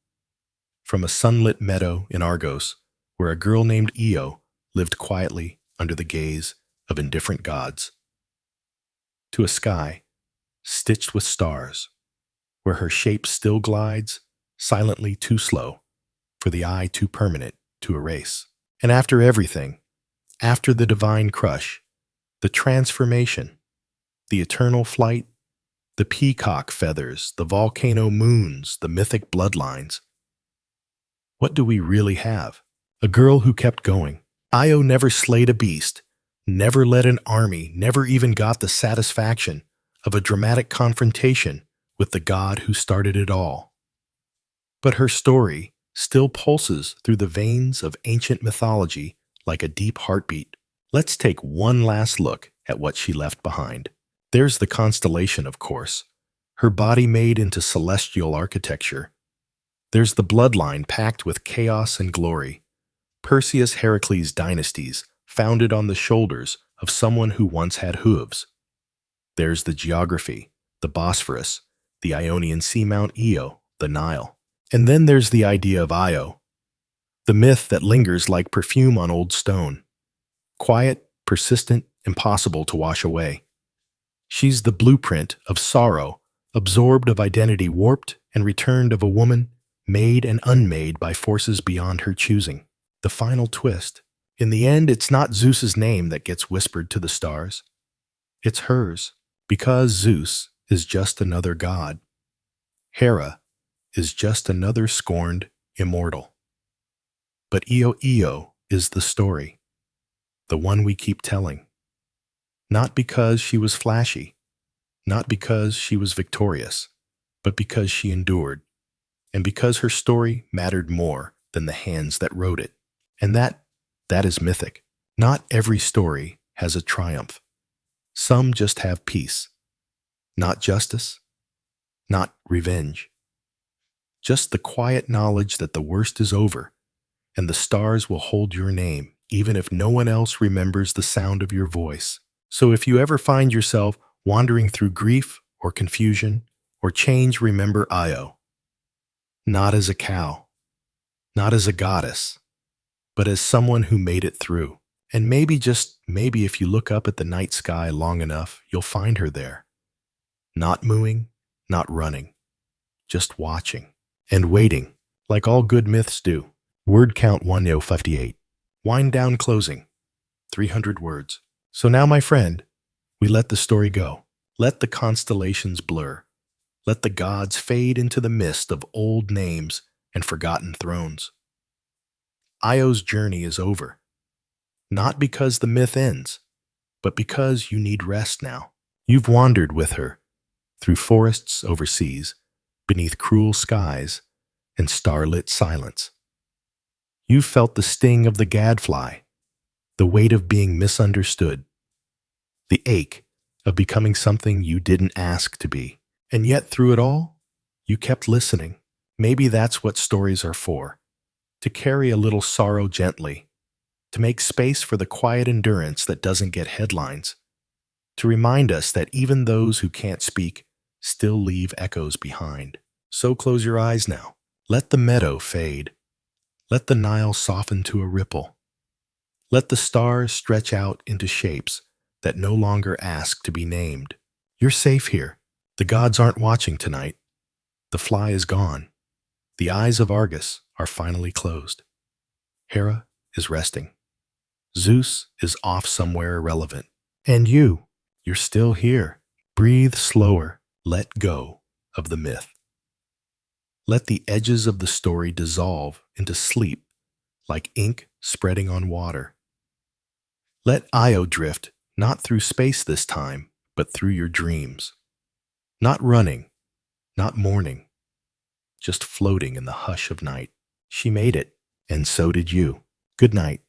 From a sunlit meadow in Argos, where a girl named Io lived quietly under the gaze of indifferent gods, to a sky stitched with stars, where her shape still glides, silently too slow, for the eye too permanent to erase. And after everything, after the divine crush, the transformation, the eternal flight, the peacock feathers, the volcano moons, the mythic bloodlines, what do we really have? A girl who kept going. Io never slayed a beast, never led an army, never even got the satisfaction of a dramatic confrontation with the god who started it all. But her story still pulses through the veins of ancient mythology like a deep heartbeat. Let's take one last look at what she left behind. There's the constellation, of course, her body made into celestial architecture. There's the bloodline packed with chaos and glory, Perseus-Heracles dynasties founded on the shoulders of someone who once had hooves. There's the geography, the Bosphorus, the Ionian seamount Io, the Nile. And then there's the idea of Io, the myth that lingers like perfume on old stone. Quiet, persistent, impossible to wash away. She's the blueprint of sorrow, absorbed of identity warped and returned of a woman made and unmade by forces beyond her choosing. The final twist. In the end, it's not Zeus's name that gets whispered to the stars. It's hers, because Zeus is just another god. Hera is just another scorned immortal. But Io is the story, the one we keep telling. Not because she was flashy, not because she was victorious, but because she endured, and because her story mattered more than the hands that wrote it. And that is mythic. Not every story has a triumph. Some just have peace. Not justice, not revenge. Just the quiet knowledge that the worst is over, and the stars will hold your name, even if no one else remembers the sound of your voice. So if you ever find yourself wandering through grief or confusion or change, remember Io. Not as a cow, not as a goddess, but as someone who made it through. And maybe, just maybe, if you look up at the night sky long enough, you'll find her there. Not mooing, not running, just watching and waiting, like all good myths do. Word count 1058. Wind down closing. 300 words. So now, my friend, we let the story go. Let the constellations blur. Let the gods fade into the mist of old names and forgotten thrones. Io's journey is over. Not because the myth ends, but because you need rest now. You've wandered with her, through forests overseas, beneath cruel skies and starlit silence. You've felt the sting of the gadfly, the weight of being misunderstood, the ache of becoming something you didn't ask to be. And yet through it all, you kept listening. Maybe that's what stories are for, to carry a little sorrow gently, to make space for the quiet endurance that doesn't get headlines, to remind us that even those who can't speak still leave echoes behind. So close your eyes now. Let the meadow fade. Let the Nile soften to a ripple. Let the stars stretch out into shapes that no longer ask to be named. You're safe here. The gods aren't watching tonight. The fly is gone. The eyes of Argos are finally closed. Hera is resting. Zeus is off somewhere irrelevant. And you're still here. Breathe slower. Let go of the myth. Let the edges of the story dissolve into sleep like ink spreading on water. Let Io drift, not through space this time, but through your dreams. Not running, not mourning, just floating in the hush of night. She made it, and so did you. Good night.